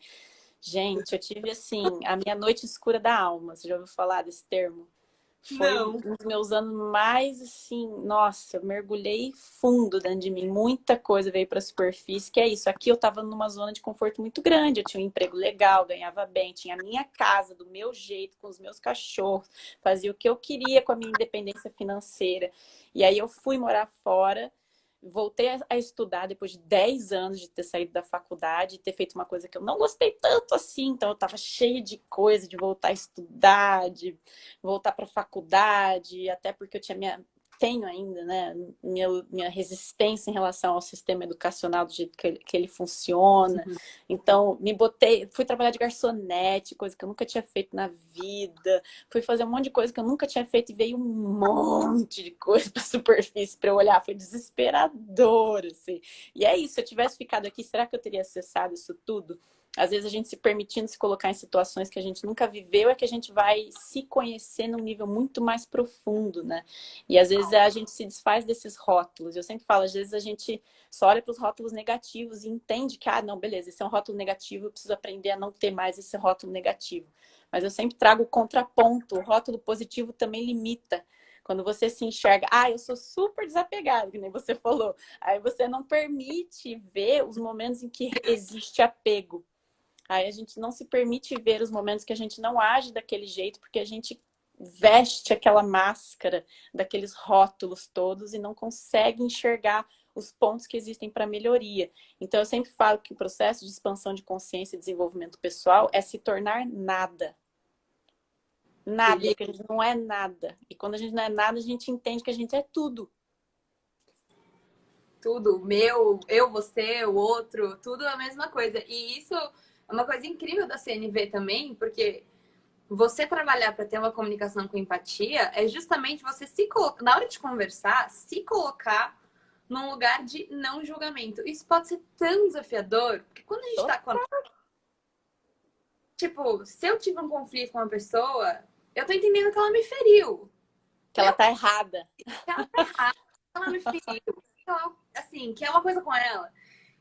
Gente, eu tive, assim, a minha noite escura da alma. Você já ouviu falar desse termo? Foi um Não. dos meus anos mais, assim, nossa, eu mergulhei fundo dentro de mim. Muita coisa veio para a superfície, que é isso. Aqui eu estava numa zona de conforto muito grande. Eu tinha um emprego legal, ganhava bem, tinha a minha casa do meu jeito, com os meus cachorros, fazia o que eu queria com a minha independência financeira. E aí eu fui morar fora. Voltei a estudar depois de 10 anos de ter saído da faculdade e ter feito uma coisa que eu não gostei tanto assim. Então, eu estava cheia de coisa de voltar a estudar, de voltar para a faculdade, até porque eu tenho ainda, né, minha resistência em relação ao sistema educacional do jeito que ele funciona. Então, fui trabalhar de garçonete, coisa que eu nunca tinha feito na vida. Fui fazer um monte de coisa que eu nunca tinha feito e veio um monte de coisa para a superfície para eu olhar. Foi desesperador, assim. E é isso, se eu tivesse ficado aqui, será que eu teria acessado isso tudo? Às vezes a gente se permitindo se colocar em situações que a gente nunca viveu é que a gente vai se conhecer num nível muito mais profundo, né? E às vezes a gente se desfaz desses rótulos. Eu sempre falo, às vezes a gente só olha para os rótulos negativos e entende que, não, beleza, esse é um rótulo negativo, eu preciso aprender a não ter mais esse rótulo negativo. Mas eu sempre trago o contraponto, o rótulo positivo também limita. Quando você se enxerga, eu sou super desapegado, que nem você falou. Aí você não permite ver os momentos em que existe apego. Aí a gente não se permite ver os momentos que a gente não age daquele jeito, porque a gente veste aquela máscara daqueles rótulos todos e não consegue enxergar os pontos que existem para melhoria. Então eu sempre falo que o processo de expansão de consciência e desenvolvimento pessoal é se tornar nada. Nada, porque a gente não é nada. E quando a gente não é nada, a gente entende que a gente é tudo. Tudo, meu, eu, você, o outro, tudo é a mesma coisa. E isso é uma coisa incrível da CNV também, porque você trabalhar para ter uma comunicação com empatia é justamente você se colocar, na hora de conversar, se colocar num lugar de não julgamento. Isso pode ser tão desafiador, porque quando a gente tá com a... Tipo, se eu tive um conflito com uma pessoa, eu tô entendendo que ela me feriu. Que ela tá errada. Que ela tá errada, que ela me feriu. Que ela, assim, que é uma coisa com ela.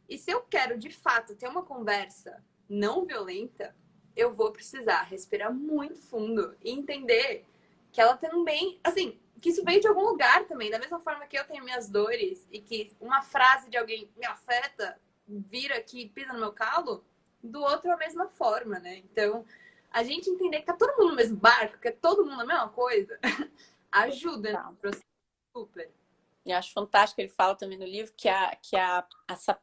E se eu quero, de fato, ter uma conversa não violenta, eu vou precisar respirar muito fundo e entender que ela também, assim, que isso veio de algum lugar também. Da mesma forma que eu tenho minhas dores e que uma frase de alguém me afeta, vira aqui, pisa no meu calo, do outro a mesma forma, né? Então, a gente entender que tá todo mundo no mesmo barco, que é todo mundo a mesma coisa, ajuda no Tá. processo super. E acho fantástico, ele fala também no livro essa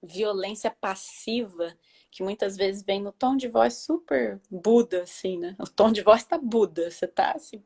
violência passiva, que muitas vezes vem no tom de voz super Buda, assim, né? O tom de voz tá Buda, você tá assim.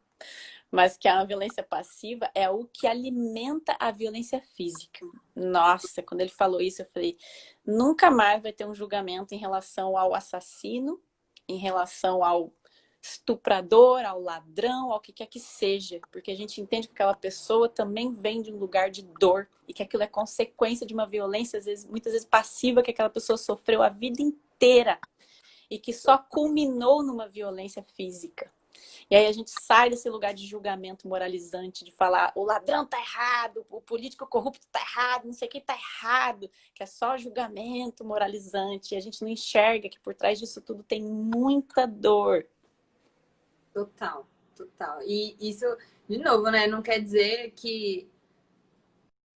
Mas que a violência passiva é o que alimenta a violência física. Nossa, quando ele falou isso, eu falei, nunca mais vai ter um julgamento em relação ao assassino, em relação ao estuprador, ao ladrão, ao que quer que seja, porque a gente entende que aquela pessoa também vem de um lugar de dor e que aquilo é consequência de uma violência, às vezes, muitas vezes passiva, que aquela pessoa sofreu a vida inteira e que só culminou numa violência física. E aí a gente sai desse lugar de julgamento moralizante, de falar o ladrão tá errado, o político corrupto tá errado, não sei quem tá errado, que é só julgamento moralizante. E a gente não enxerga que por trás disso tudo tem muita dor. Total, total. E isso, de novo, né? Não quer dizer que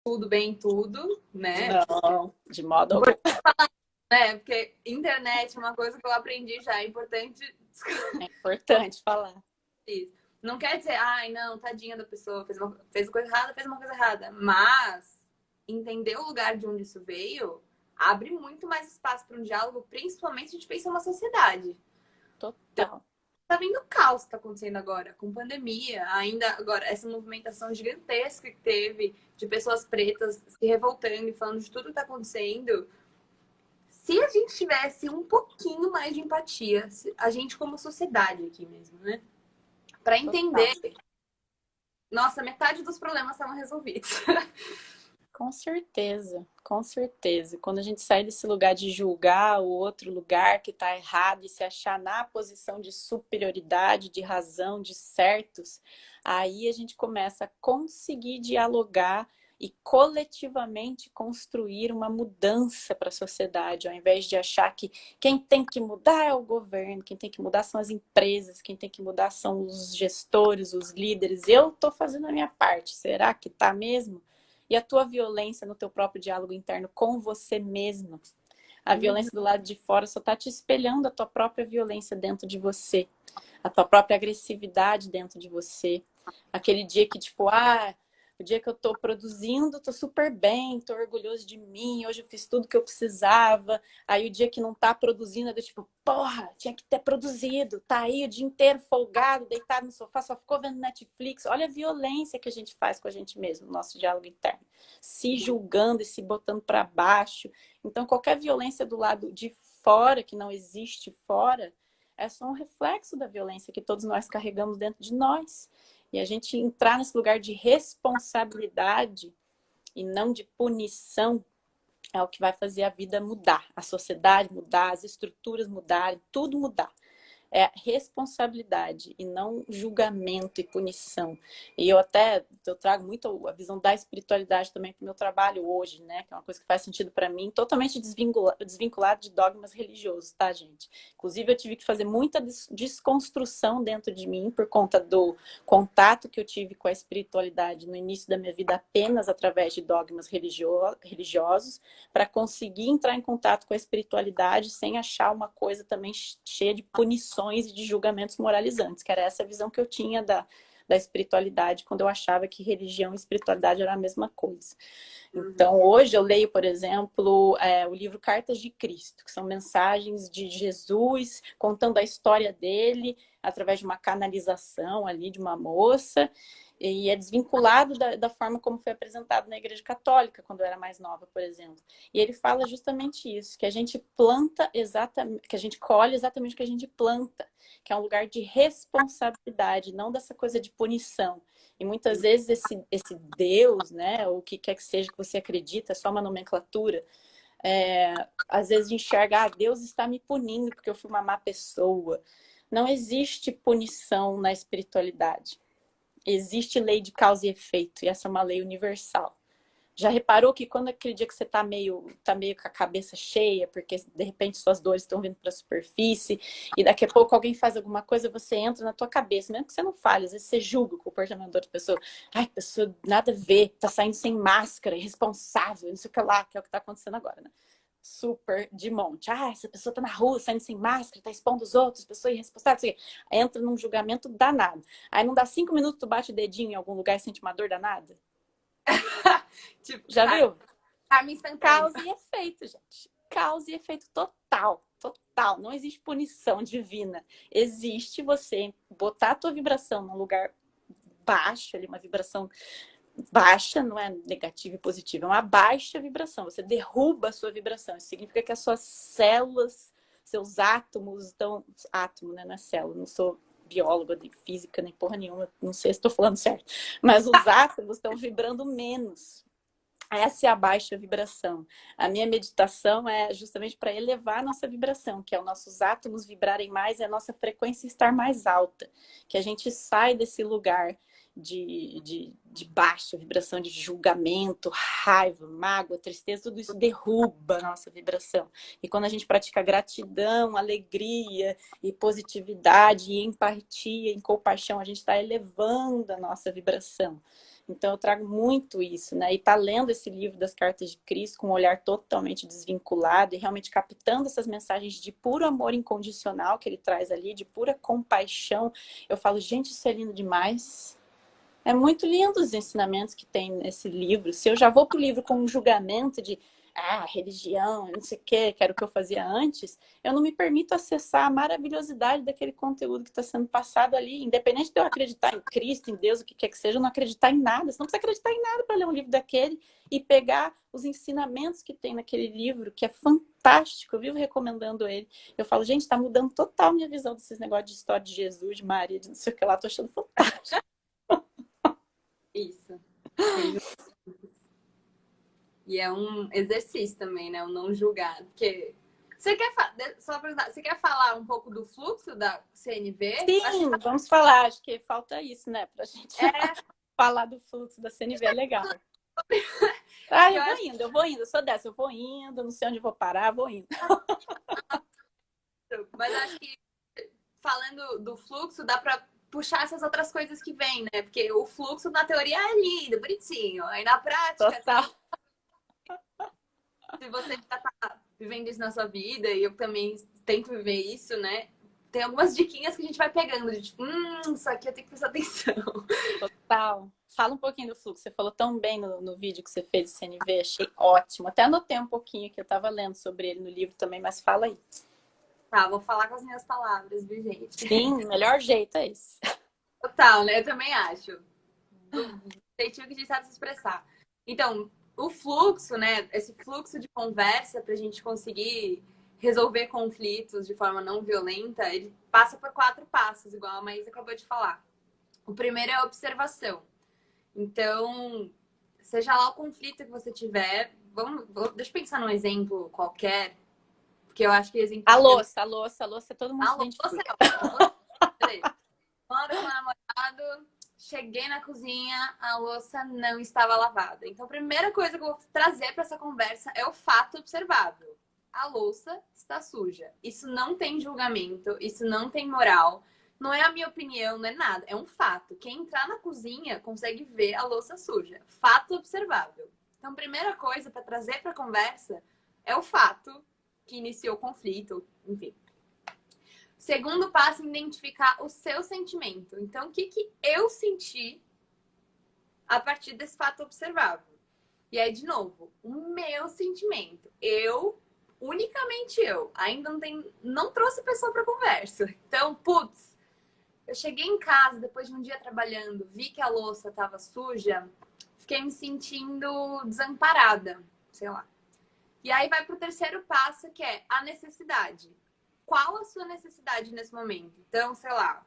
tudo bem tudo, né? Não, de modo algum. É, porque internet é uma coisa que eu aprendi já, é importante É importante falar. isso. Não quer dizer, ai, não, tadinha da pessoa, fez coisa errada, fez uma coisa errada. Mas entender o lugar de onde isso veio abre muito mais espaço para um diálogo, principalmente se a gente pensa numa sociedade. Total. Tá vendo o caos que tá acontecendo agora, com pandemia, ainda agora, essa movimentação gigantesca que teve de pessoas pretas se revoltando e falando de tudo que tá acontecendo. Se a gente tivesse um pouquinho mais de empatia, a gente como sociedade aqui mesmo, né? Para Total. entender, nossa, metade dos problemas estavam resolvidos. Com certeza, com certeza. Quando a gente sai desse lugar de julgar o outro lugar que está errado e se achar na posição de superioridade, de razão, de certos, aí a gente começa a conseguir dialogar e coletivamente construir uma mudança para a sociedade, ao invés de achar que quem tem que mudar é o governo, quem tem que mudar são as empresas, quem tem que mudar são os gestores, os líderes. Eu estou fazendo a minha parte, será que está mesmo? E a tua violência no teu próprio diálogo interno com você mesmo. A violência do lado de fora só está te espelhando a tua própria violência dentro de você. A tua própria agressividade dentro de você. Aquele dia que, tipo, o dia que eu tô produzindo, tô super bem, tô orgulhoso de mim, hoje eu fiz tudo que eu precisava. Aí o dia que não tá produzindo, é do tipo, porra, tinha que ter produzido. Tá aí o dia inteiro folgado, deitado no sofá, só ficou vendo Netflix. Olha a violência que a gente faz com a gente mesmo, no nosso diálogo interno. Se julgando e se botando para baixo. Então, qualquer violência do lado de fora, que não existe fora, é só um reflexo da violência que todos nós carregamos dentro de nós. E a gente entrar nesse lugar de responsabilidade e não de punição é o que vai fazer a vida mudar, a sociedade mudar, as estruturas mudarem, tudo mudar. É responsabilidade e não julgamento e punição. E eu trago muito a visão da espiritualidade também para o meu trabalho hoje, né? Que é uma coisa que faz sentido para mim, totalmente desvinculado de dogmas religiosos, tá, gente? Inclusive, eu tive que fazer muita desconstrução dentro de mim por conta do contato que eu tive com a espiritualidade no início da minha vida apenas através de dogmas religiosos, para conseguir entrar em contato com a espiritualidade sem achar uma coisa também cheia de punições e de julgamentos moralizantes, que era essa visão que eu tinha da espiritualidade, quando eu achava que religião e espiritualidade era a mesma coisa. Então, hoje eu leio, por exemplo, o livro Cartas de Cristo, que são mensagens de Jesus contando a história dele através de uma canalização ali de uma moça, e é desvinculado da forma como foi apresentado na Igreja Católica, quando eu era mais nova, por exemplo. E ele fala justamente isso, que a gente planta exatamente, que a gente colhe exatamente o que a gente planta, que é um lugar de responsabilidade, não dessa coisa de punição. E muitas vezes esse Deus, né, ou o que quer que seja que você acredita, é só uma nomenclatura, às vezes enxerga, Deus está me punindo porque eu fui uma má pessoa. Não existe punição na espiritualidade. Existe lei de causa e efeito, e essa é uma lei universal. Já reparou que quando aquele dia que você tá meio com a cabeça cheia, porque de repente suas dores estão vindo para a superfície, e daqui a pouco alguém faz alguma coisa, você entra na tua cabeça, mesmo que você não fale, às vezes você julga o comportamento da outra pessoa. Ai, pessoa, nada a ver, tá saindo sem máscara, irresponsável, não sei o que lá, que é o que tá acontecendo agora, né? Super de monte. Ah, essa pessoa tá na rua, saindo sem máscara, tá expondo os outros, pessoa irresponsável, assim, entra num julgamento danado. Aí não dá 5 minutos, tu bate o dedinho em algum lugar e sente uma dor danada. Tipo, Já viu? karma instantâneo. Causa e efeito, gente. Causa e efeito total. Total. Não existe punição divina. Existe você botar a tua vibração num lugar baixo, ali, uma vibração baixa, não é negativa e positiva, é uma baixa vibração. Você derruba a sua vibração. Isso significa que as suas células, seus átomos estão. Átomo, né? Não é célula, não sou bióloga, nem física, nem porra nenhuma, não sei se estou falando certo. Mas os átomos estão vibrando menos. Essa é a baixa vibração. A minha meditação é justamente para elevar a nossa vibração, que é os nossos átomos vibrarem mais e a nossa frequência estar mais alta. Que a gente sai desse lugar de baixa vibração, de julgamento, raiva, mágoa, tristeza, tudo isso derruba a nossa vibração. E quando a gente pratica gratidão, alegria e positividade, e empatia, e compaixão, a gente está elevando a nossa vibração. Então eu trago muito isso, né? E tá lendo esse livro das Cartas de Cristo com um olhar totalmente desvinculado e realmente captando essas mensagens de puro amor incondicional que ele traz ali, de pura compaixão. Eu falo, gente, isso é lindo demais. É muito lindo os ensinamentos que tem nesse livro. Se eu já vou pro livro com um julgamento de religião, não sei o que era o que eu fazia antes, eu não me permito acessar a maravilhosidade daquele conteúdo que está sendo passado ali, independente de eu acreditar em Cristo, em Deus, o que quer que seja, eu não acreditar em nada. Você não precisa acreditar em nada para ler um livro daquele e pegar os ensinamentos que tem naquele livro, que é fantástico. Eu vivo recomendando ele. Eu falo, gente, está mudando total minha visão desses negócios de história de Jesus, de Maria, de não sei o que lá, tô achando fantástico. Isso. E é um exercício também, né? O não julgar. Porque você quer, só perguntar, você quer falar um pouco do fluxo da CNV? Sim, vamos falar. Acho que falta isso, né? Pra gente falar do fluxo da CNV. É legal. Eu vou indo. Eu sou dessa. Eu vou indo, não sei onde vou parar, vou indo. Mas acho que falando do fluxo, dá pra puxar essas outras coisas que vêm, né? Porque o fluxo, na teoria, é lindo, bonitinho. Aí na prática... Total. Se você já tá vivendo isso na sua vida, e eu também tento viver isso, né? Tem algumas diquinhas que a gente vai pegando, de tipo, isso aqui eu tenho que prestar atenção. Total. Fala um pouquinho do fluxo. Você falou tão bem no vídeo que você fez de CNV, achei ótimo. Até anotei um pouquinho que eu tava lendo sobre ele no livro também, mas fala aí. Tá, vou falar com as minhas palavras, viu, gente? Sim, o melhor jeito é esse. Total, né? Eu também acho. Do jeitinho que a gente sabe se expressar. Então, o fluxo, né? Esse fluxo de conversa pra gente conseguir resolver conflitos de forma não violenta, ele passa por 4 passos, igual a Maísa acabou de falar. O primeiro é a observação. Então, seja lá o conflito que você tiver, deixa eu pensar num exemplo qualquer, porque eu acho que exemplo... A louça, todo mundo se identifica. Beleza. Moro com o namorado, cheguei na cozinha, a louça não estava lavada. Então, a primeira coisa que eu vou trazer para essa conversa é o fato observado. A louça está suja. Isso não tem julgamento, isso não tem moral. Não é a minha opinião, não é nada. É um fato. Quem entrar na cozinha consegue ver a louça suja. Fato observável. Então, a primeira coisa para trazer para a conversa é o fato que iniciou o conflito, enfim. Segundo passo, identificar o seu sentimento. Então, o que eu senti a partir desse fato observável? E aí, de novo, o meu sentimento. Unicamente eu. Ainda não trouxe pessoa para conversa. Então, putz, eu cheguei em casa depois de um dia trabalhando, vi que a louça estava suja, fiquei me sentindo desamparada, sei lá. E aí vai pro terceiro passo, que é a necessidade. Qual a sua necessidade nesse momento? Então, sei lá,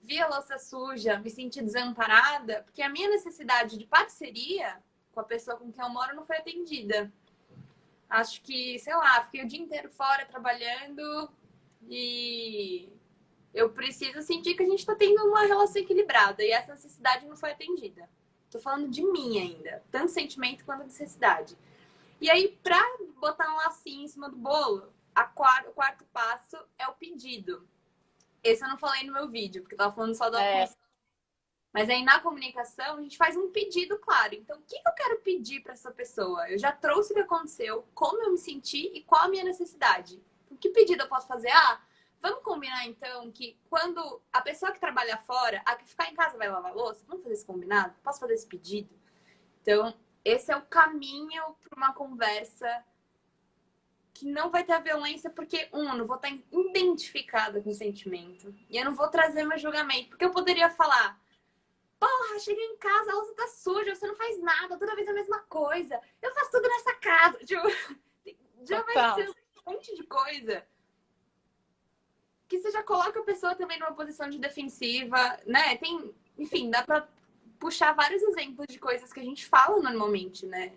vi a louça suja, me senti desamparada, porque a minha necessidade de parceria com a pessoa com quem eu moro não foi atendida. Acho que, sei lá, fiquei o dia inteiro fora trabalhando e Eu preciso sentir que a gente tá tendo uma relação equilibrada e essa necessidade não foi atendida. Tô falando de mim ainda, tanto sentimento quanto necessidade. E aí, pra botar um lacinho em cima do bolo, o quarto passo é o pedido. Esse eu não falei no meu vídeo, porque eu tava falando só da comunicação. Mas aí na comunicação a gente faz um pedido claro. Então, o que eu quero pedir para essa pessoa? Eu já trouxe o que aconteceu, como eu me senti e qual a minha necessidade. O que pedido eu posso fazer? Ah, vamos combinar então que quando a pessoa que trabalha fora, a que ficar em casa vai lavar a louça, vamos fazer esse combinado? Posso fazer esse pedido? Então, esse é o caminho para uma conversa que não vai ter a violência, porque, eu não vou estar identificada com o sentimento. E eu não vou trazer meu julgamento. Porque eu poderia falar, porra, cheguei em casa, a louça tá suja, você não faz nada, toda vez a mesma coisa. Eu faço tudo nessa casa. Tipo, já vai ter um monte de coisa que você já coloca a pessoa também numa posição de defensiva, né? Tem, enfim, dá pra puxar vários exemplos de coisas que a gente fala normalmente, né?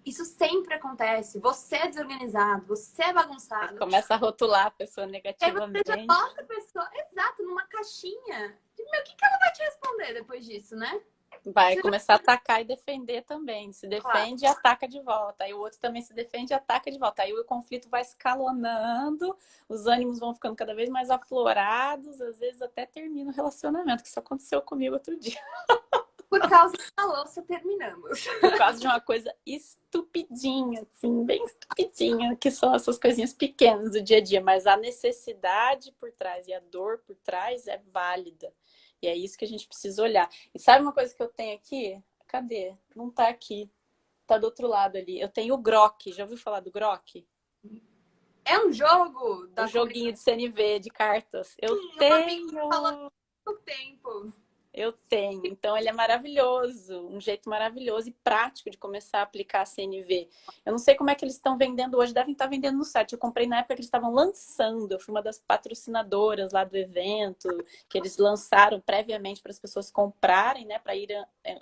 Isso sempre acontece. Você é desorganizado, você é bagunçado. Começa a rotular a pessoa Aí negativamente. você já bota a pessoa, exato, numa caixinha. Meu, o que ela vai te responder depois disso, né? Vai começar a atacar e defender também. Se defende e Claro. ataca de volta. Aí o outro também se defende e ataca de volta. Aí o conflito vai escalonando, os ânimos vão ficando cada vez mais aflorados, às vezes até termina o relacionamento, que isso aconteceu comigo outro dia. Por causa da louça, terminamos. Por causa de uma coisa estupidinha, assim, bem estupidinha, que são essas coisinhas pequenas do dia a dia. Mas a necessidade por trás e a dor por trás é válida. E é isso que a gente precisa olhar. E sabe uma coisa que eu tenho aqui? Cadê? Não tá aqui. Tá do outro lado ali. Eu tenho o Grok. Já ouviu falar do Grok? É um jogo O joguinho de CNV, de cartas. Eu Sim, tenho! Falando há tempo. Eu tenho. Então, ele é maravilhoso. Um jeito maravilhoso e prático de começar a aplicar a CNV. Eu não sei como é que eles estão vendendo hoje. Devem estar vendendo no site. Eu comprei na época que eles estavam lançando. Eu fui uma das patrocinadoras lá do evento, que eles lançaram previamente para as pessoas comprarem, né? Para ir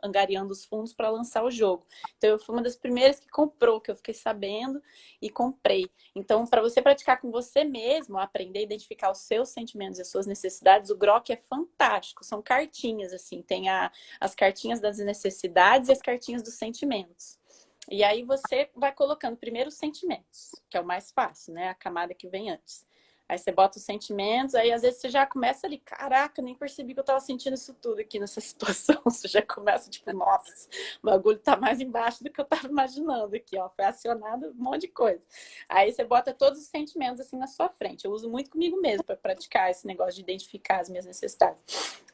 angariando os fundos para lançar o jogo. Então, eu fui uma das primeiras que comprou, que eu fiquei sabendo e comprei. Então, para você praticar com você mesmo, aprender a identificar os seus sentimentos e as suas necessidades, o Grok é fantástico. São cartinhas, assim, tem as cartinhas das necessidades e as cartinhas dos sentimentos. E aí você vai colocando primeiro os sentimentos, que é o mais fácil, né? A camada que vem antes. Aí você bota os sentimentos, aí às vezes você já começa ali, caraca, nem percebi que eu tava sentindo isso tudo aqui nessa situação. Você já começa tipo, nossa, o bagulho tá mais embaixo do que eu tava imaginando aqui, ó. Foi acionado um monte de coisa. Aí você bota todos os sentimentos assim na sua frente. Eu uso muito comigo mesmo para praticar esse negócio de identificar as minhas necessidades.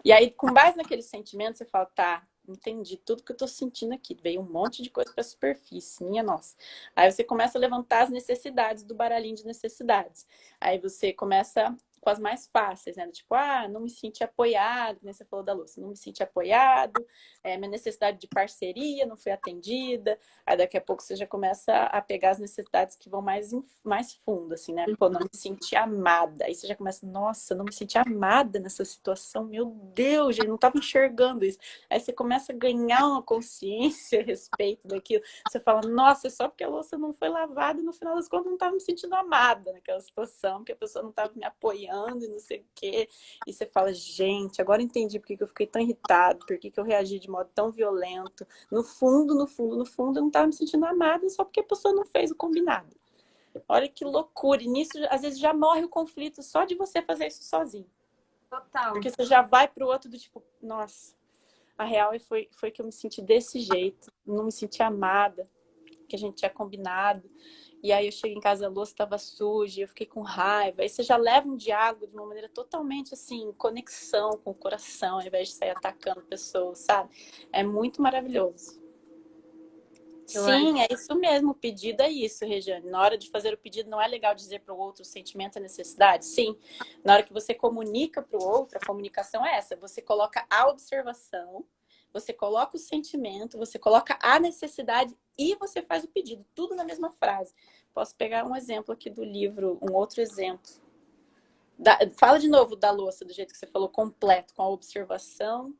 E aí, com base naqueles sentimentos, você fala, tá, entendi tudo que eu tô sentindo aqui. Veio um monte de coisa pra superfície, minha nossa. Aí você começa a levantar as necessidades do baralhinho de necessidades. Aí você começa com as mais fáceis, né? Tipo, não me senti apoiado, né? Você falou da Lúcia, não me senti apoiado, minha necessidade de parceria não foi atendida. Aí daqui a pouco você já começa a pegar as necessidades que vão mais fundo, assim, né? Pô, não me senti amada. Aí você já começa, nossa, não me senti amada nessa situação, meu Deus, eu não tava enxergando isso. Aí você começa a ganhar uma consciência a respeito daquilo. Você fala, nossa, é só porque a louça não foi lavada e no final das contas eu não tava me sentindo amada naquela situação, porque a pessoa não tava me apoiando e não sei o quê. E você fala, gente, agora entendi por que eu fiquei tão irritado, por que eu reagi de modo tão violento. No fundo, eu não estava me sentindo amada só porque a pessoa não fez o combinado. Olha que loucura. E nisso, às vezes, já morre o conflito só de você fazer isso sozinho. Total. Porque você já vai pro outro do tipo, nossa, a real foi que eu me senti desse jeito. Não me senti amada, que a gente tinha combinado. E aí eu cheguei em casa, a louça estava suja, eu fiquei com raiva. Aí você já leva um diálogo de uma maneira totalmente assim, conexão com o coração, ao invés de sair atacando pessoas, sabe? É muito maravilhoso. Sim, é isso mesmo. O pedido é isso, Regiane. Na hora de fazer o pedido, não é legal dizer para o outro o sentimento, a necessidade? Sim. Na hora que você comunica para o outro, a comunicação é essa. Você coloca a observação, você coloca o sentimento, você coloca a necessidade e você faz o pedido. Tudo na mesma frase. Posso pegar um exemplo aqui do livro, um outro exemplo. Fala de novo da louça, do jeito que você falou, completo, com a observação.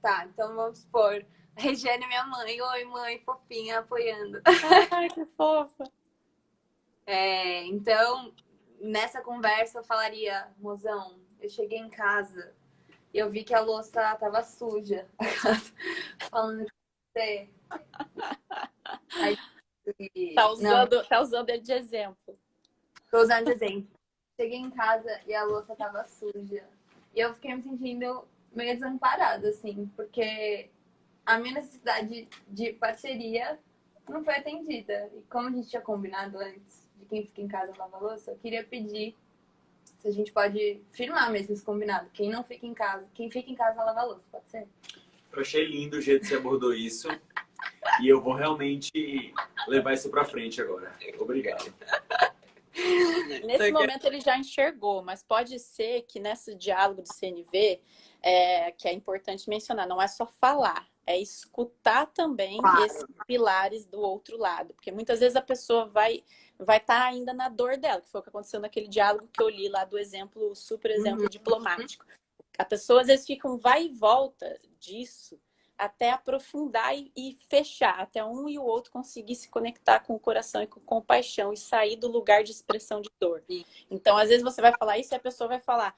Tá. Então vamos supor. Regiane, minha mãe. Oi, mãe, fofinha, apoiando. Ai, que fofa. Então, nessa conversa eu falaria, mozão, eu cheguei em casa e eu vi que a louça tava suja. Falando com você. Aí, não, Tá usando ele de exemplo. tô usando de exemplo. Cheguei em casa e a louça tava suja. E eu fiquei me sentindo meio desamparada, assim, porque a minha necessidade de parceria não foi atendida. E como a gente tinha combinado antes de quem fica em casa lava a louça, eu queria pedir se a gente pode firmar mesmo esse combinado. Quem não fica em casa, quem fica em casa lava a louça, pode ser? Eu achei lindo o jeito que você abordou isso. E eu vou realmente levar isso pra frente agora. Obrigado. Nesse momento ele já enxergou, mas pode ser que nesse diálogo de CNV, que é importante mencionar, não é só falar, é escutar também esses pilares do outro lado. Porque muitas vezes a pessoa vai estar ainda na dor dela, que foi o que aconteceu naquele diálogo que eu li lá do exemplo, super exemplo diplomático. A pessoa às vezes fica um vai e volta disso até aprofundar e fechar, até um e o outro conseguir se conectar com o coração e com compaixão e sair do lugar de expressão de dor. Então, às vezes você vai falar isso e a pessoa vai falar...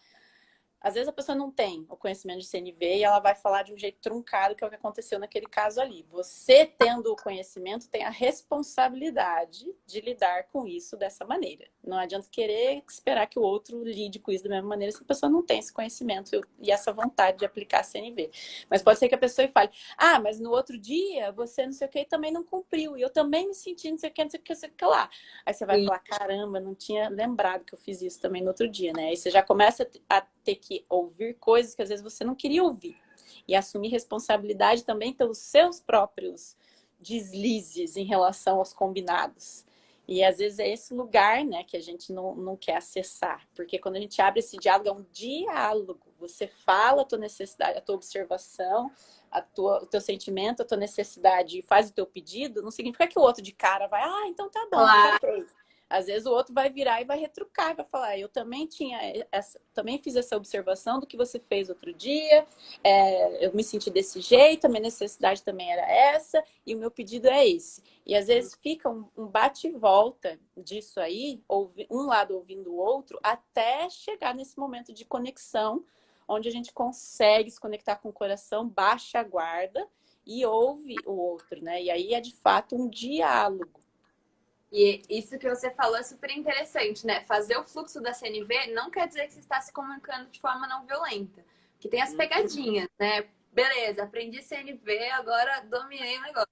Às vezes a pessoa não tem o conhecimento de CNV e ela vai falar de um jeito truncado, que é o que aconteceu naquele caso ali. Você, tendo o conhecimento, tem a responsabilidade de lidar com isso dessa maneira. Não adianta querer esperar que o outro lide com isso da mesma maneira se a pessoa não tem esse conhecimento e essa vontade de aplicar CNV. Mas pode ser que a pessoa fale, mas no outro dia você não sei o que também não cumpriu. E eu também me senti não sei o que, não sei o que, não sei o que lá. Aí você vai falar, caramba, não tinha lembrado que eu fiz isso também no outro dia, né? Aí você já começa a ter que ouvir coisas que às vezes você não queria ouvir. E assumir responsabilidade também pelos seus próprios deslizes em relação aos combinados. E às vezes é esse lugar, né, que a gente não quer acessar. Porque quando a gente abre esse diálogo, é um diálogo. Você fala a tua necessidade, a tua observação, o teu sentimento, a tua necessidade e faz o teu pedido, não significa que o outro de cara vai, então tá bom, ok. Às vezes o outro vai virar e vai retrucar, e vai falar, eu também também fiz essa observação do que você fez outro dia, eu me senti desse jeito, a minha necessidade também era essa, e o meu pedido é esse. E às vezes fica um bate e volta disso aí, um lado ouvindo o outro, até chegar nesse momento de conexão, onde a gente consegue se conectar com o coração, baixa a guarda e ouve o outro, né? E aí é de fato um diálogo. E isso que você falou é super interessante, né? Fazer o fluxo da CNV não quer dizer que você está se comunicando de forma não violenta. Que tem as pegadinhas, né? Beleza, aprendi CNV, agora dominei o negócio.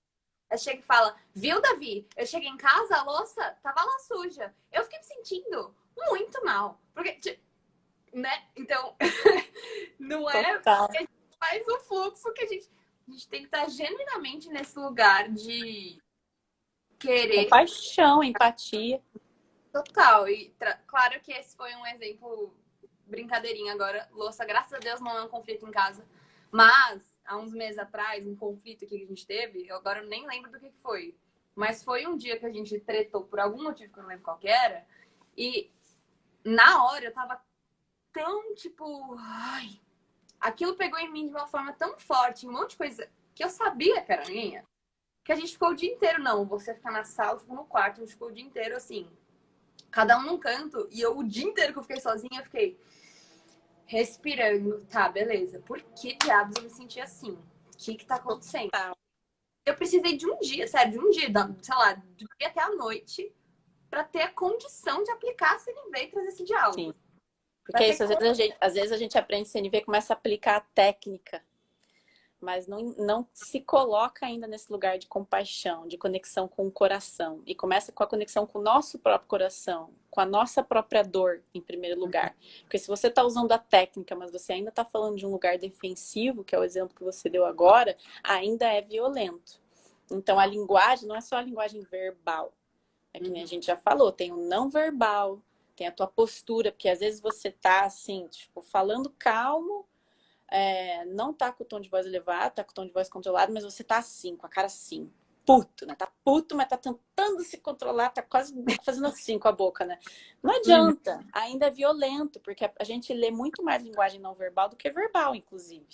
Aí chega e fala, viu, Davi? Eu cheguei em casa, a louça tava lá suja. Eu fiquei me sentindo muito mal. Porque, né? Então, não é Total. porque a gente faz o fluxo que a gente tem que estar genuinamente nesse lugar de querer. Compaixão, empatia. Total. E claro que esse foi um exemplo brincadeirinha agora. Louça, graças a Deus, não é um conflito em casa. Mas, há uns meses atrás, um conflito que a gente teve, eu agora nem lembro do que foi. Mas foi um dia que a gente tretou por algum motivo que eu não lembro qual que era. E na hora eu tava tão, tipo... Ai, aquilo pegou em mim de uma forma tão forte, um monte de coisa que eu sabia que era minha, que a gente ficou o dia inteiro, não, você fica na sala, fica no quarto, a gente ficou o dia inteiro assim, cada um num canto, e eu o dia inteiro que eu fiquei sozinha, eu fiquei respirando, tá, beleza, por que diabos eu me senti assim? O que tá acontecendo? Eu precisei de um dia, sério, de um dia, sei lá, de dia até a noite, pra ter a condição de aplicar a CNV e trazer esse diálogo. Sim. Porque isso, às vezes a gente aprende CNV e começa a aplicar a técnica, mas não se coloca ainda nesse lugar de compaixão, de conexão com o coração. E começa com a conexão com o nosso próprio coração, com a nossa própria dor, em primeiro lugar. Porque se você está usando a técnica, mas você ainda está falando de um lugar defensivo, que é o exemplo que você deu agora, ainda é violento. Então a linguagem não é só a linguagem verbal. É que nem a gente já falou, tem o não verbal, tem a tua postura, porque às vezes você tá assim, tipo, falando calmo, não tá com o tom de voz elevado, tá com o tom de voz controlado, mas você tá assim, com a cara assim, puto, né? Tá puto, mas tá tentando se controlar, tá quase fazendo assim com a boca, né? Não adianta, ainda é violento, porque a gente lê muito mais linguagem não verbal do que verbal, inclusive.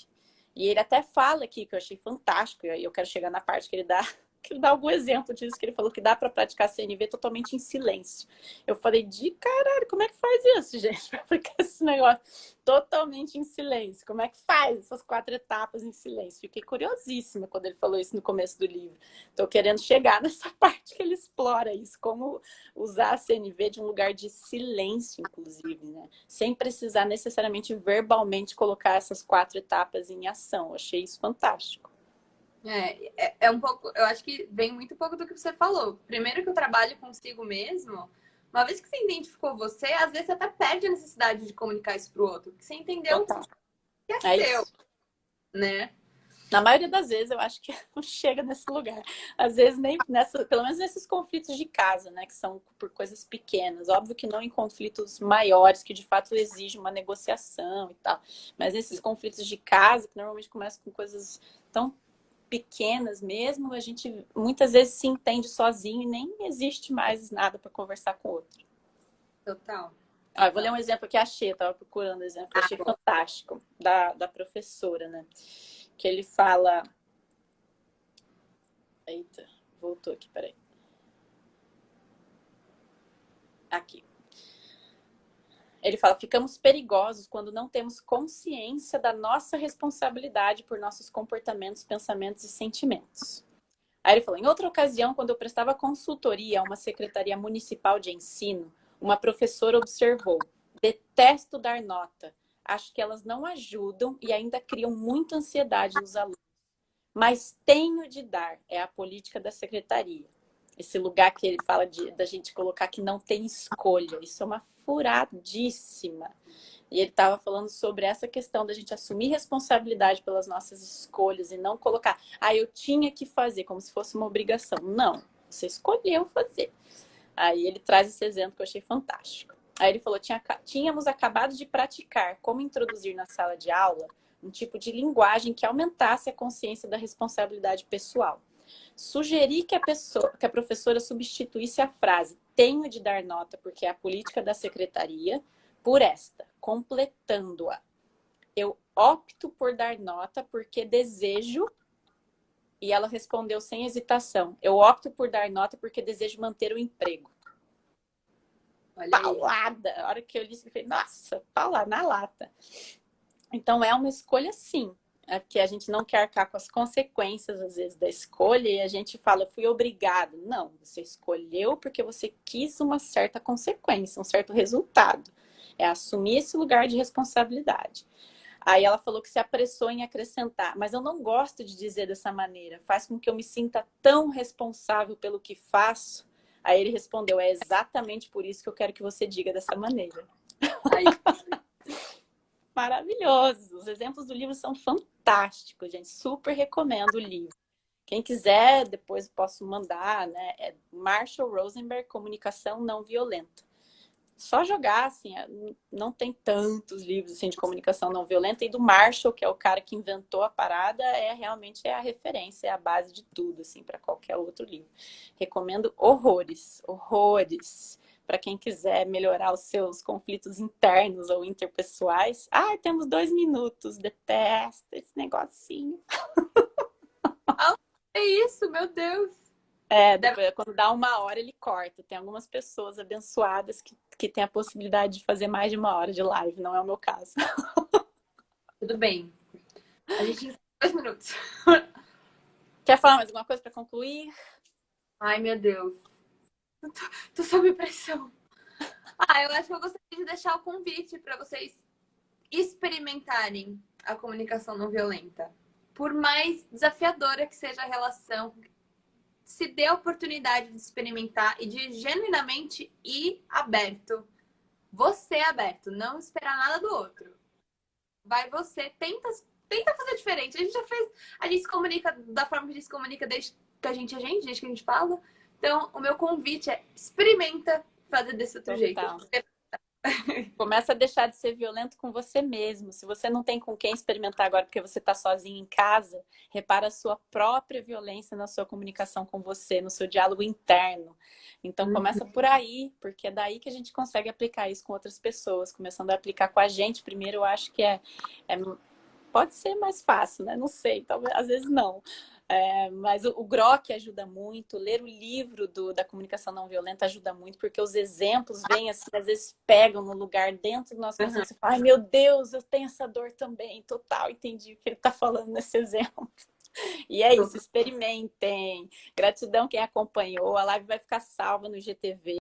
E ele até fala aqui, que eu achei fantástico, e eu quero chegar na parte que ele dá que dá algum exemplo disso, que ele falou que dá para praticar CNV totalmente em silêncio. Eu falei, de caralho, como é que faz isso, gente? Para aplicar esse negócio totalmente em silêncio. Como é que faz essas 4 etapas em silêncio? Fiquei curiosíssima quando ele falou isso no começo do livro. Estou querendo chegar nessa parte que ele explora isso, como usar a CNV de um lugar de silêncio, inclusive, né? Sem precisar necessariamente verbalmente colocar essas 4 etapas em ação. Eu achei isso fantástico. É um pouco, eu acho que vem muito pouco do que você falou. Primeiro que o trabalho consigo mesmo, uma vez que você identificou você, às vezes você até perde a necessidade de comunicar isso pro outro, porque você entendeu Total. que é seu, Isso. né? Na maioria das vezes, eu acho que não chega nesse lugar. Às vezes, nem nessa, pelo menos nesses conflitos de casa, né? Que são por coisas pequenas. Óbvio que não em conflitos maiores, que de fato exigem uma negociação e tal. Mas nesses conflitos de casa, que normalmente começam com coisas tão pequenas mesmo, a gente muitas vezes se entende sozinho e nem existe mais nada para conversar com o outro. Total. Eu vou ler um exemplo que achei, eu estava procurando um exemplo, achei fantástico, da professora, né? Que ele fala... Eita, voltou aqui, peraí. Aqui. Ele fala, ficamos perigosos quando não temos consciência da nossa responsabilidade por nossos comportamentos, pensamentos e sentimentos. Aí ele falou, em outra ocasião, quando eu prestava consultoria a uma secretaria municipal de ensino, uma professora observou, detesto dar nota, acho que elas não ajudam e ainda criam muita ansiedade nos alunos. Mas tenho de dar, é a política da secretaria. Esse lugar que ele fala da gente colocar que não tem escolha. Isso é uma furadíssima. E ele estava falando sobre essa questão da gente assumir responsabilidade pelas nossas escolhas e não colocar, eu tinha que fazer, como se fosse uma obrigação. Não, você escolheu fazer. Aí ele traz esse exemplo que eu achei fantástico. Aí ele falou, tínhamos acabado de praticar como introduzir na sala de aula um tipo de linguagem que aumentasse a consciência da responsabilidade pessoal. Sugeri que a professora substituísse a frase tenho de dar nota porque é a política da secretaria por esta, completando-a. Eu opto por dar nota porque desejo, e ela respondeu sem hesitação, eu opto por dar nota porque desejo manter o emprego. Olha Paulada! A hora que eu li isso, eu falei, nossa, paulada na lata. Então é uma escolha sim. É porque a gente não quer arcar com as consequências, às vezes, da escolha, e a gente fala, eu fui obrigado. Não, você escolheu porque você quis uma certa consequência, um certo resultado. É assumir esse lugar de responsabilidade. Aí ela falou que se apressou em acrescentar, mas eu não gosto de dizer dessa maneira, faz com que eu me sinta tão responsável pelo que faço. Aí ele respondeu, é exatamente por isso que eu quero que você diga dessa maneira. Aí. Maravilhoso. Os exemplos do livro são fantásticos, gente. Super recomendo o livro. Quem quiser, depois posso mandar, né? É Marshall Rosenberg, Comunicação Não Violenta. Só jogar, assim, não tem tantos livros assim, de comunicação não violenta. E do Marshall, que é o cara que inventou a parada, realmente a referência, é a base de tudo, assim, para qualquer outro livro. Recomendo horrores, horrores. Para quem quiser melhorar os seus conflitos internos ou interpessoais. Temos 2 minutos, detesto esse negocinho. É isso, meu Deus. Depois, quando dá 1 hora, ele corta. Tem algumas pessoas abençoadas que têm a possibilidade de fazer mais de 1 hora de live. Não é o meu caso. Tudo bem. A gente tem 2 minutos. Quer falar mais alguma coisa para concluir? Ai, meu Deus. Tô sob pressão. Eu acho que eu gostaria de deixar o convite para vocês experimentarem a comunicação não violenta. Por mais desafiadora que seja a relação, se dê a oportunidade de experimentar e de genuinamente ir aberto. Você aberto, não esperar nada do outro. Vai você, tenta fazer diferente. A gente já fez, a gente se comunica da forma que a gente se comunica desde que a gente desde que a gente fala. Então, o meu convite é experimenta fazer desse outro jeito. Começa a deixar de ser violento com você mesmo. Se você não tem com quem experimentar agora porque você está sozinho em casa, repara a sua própria violência na sua comunicação com você, no seu diálogo interno. Então começa por aí, porque é daí que a gente consegue aplicar isso com outras pessoas. Começando a aplicar com a gente primeiro, eu acho que pode ser mais fácil, né? Não sei, talvez, às vezes não. Mas o Grok ajuda muito, ler o livro da comunicação não violenta ajuda muito, porque os exemplos vêm assim, às vezes pegam no lugar dentro do nosso coração. Você fala, ai meu Deus, eu tenho essa dor também, total, entendi o que ele está falando nesse exemplo. E é isso, experimentem. Gratidão quem acompanhou, a live vai ficar salva no GTV.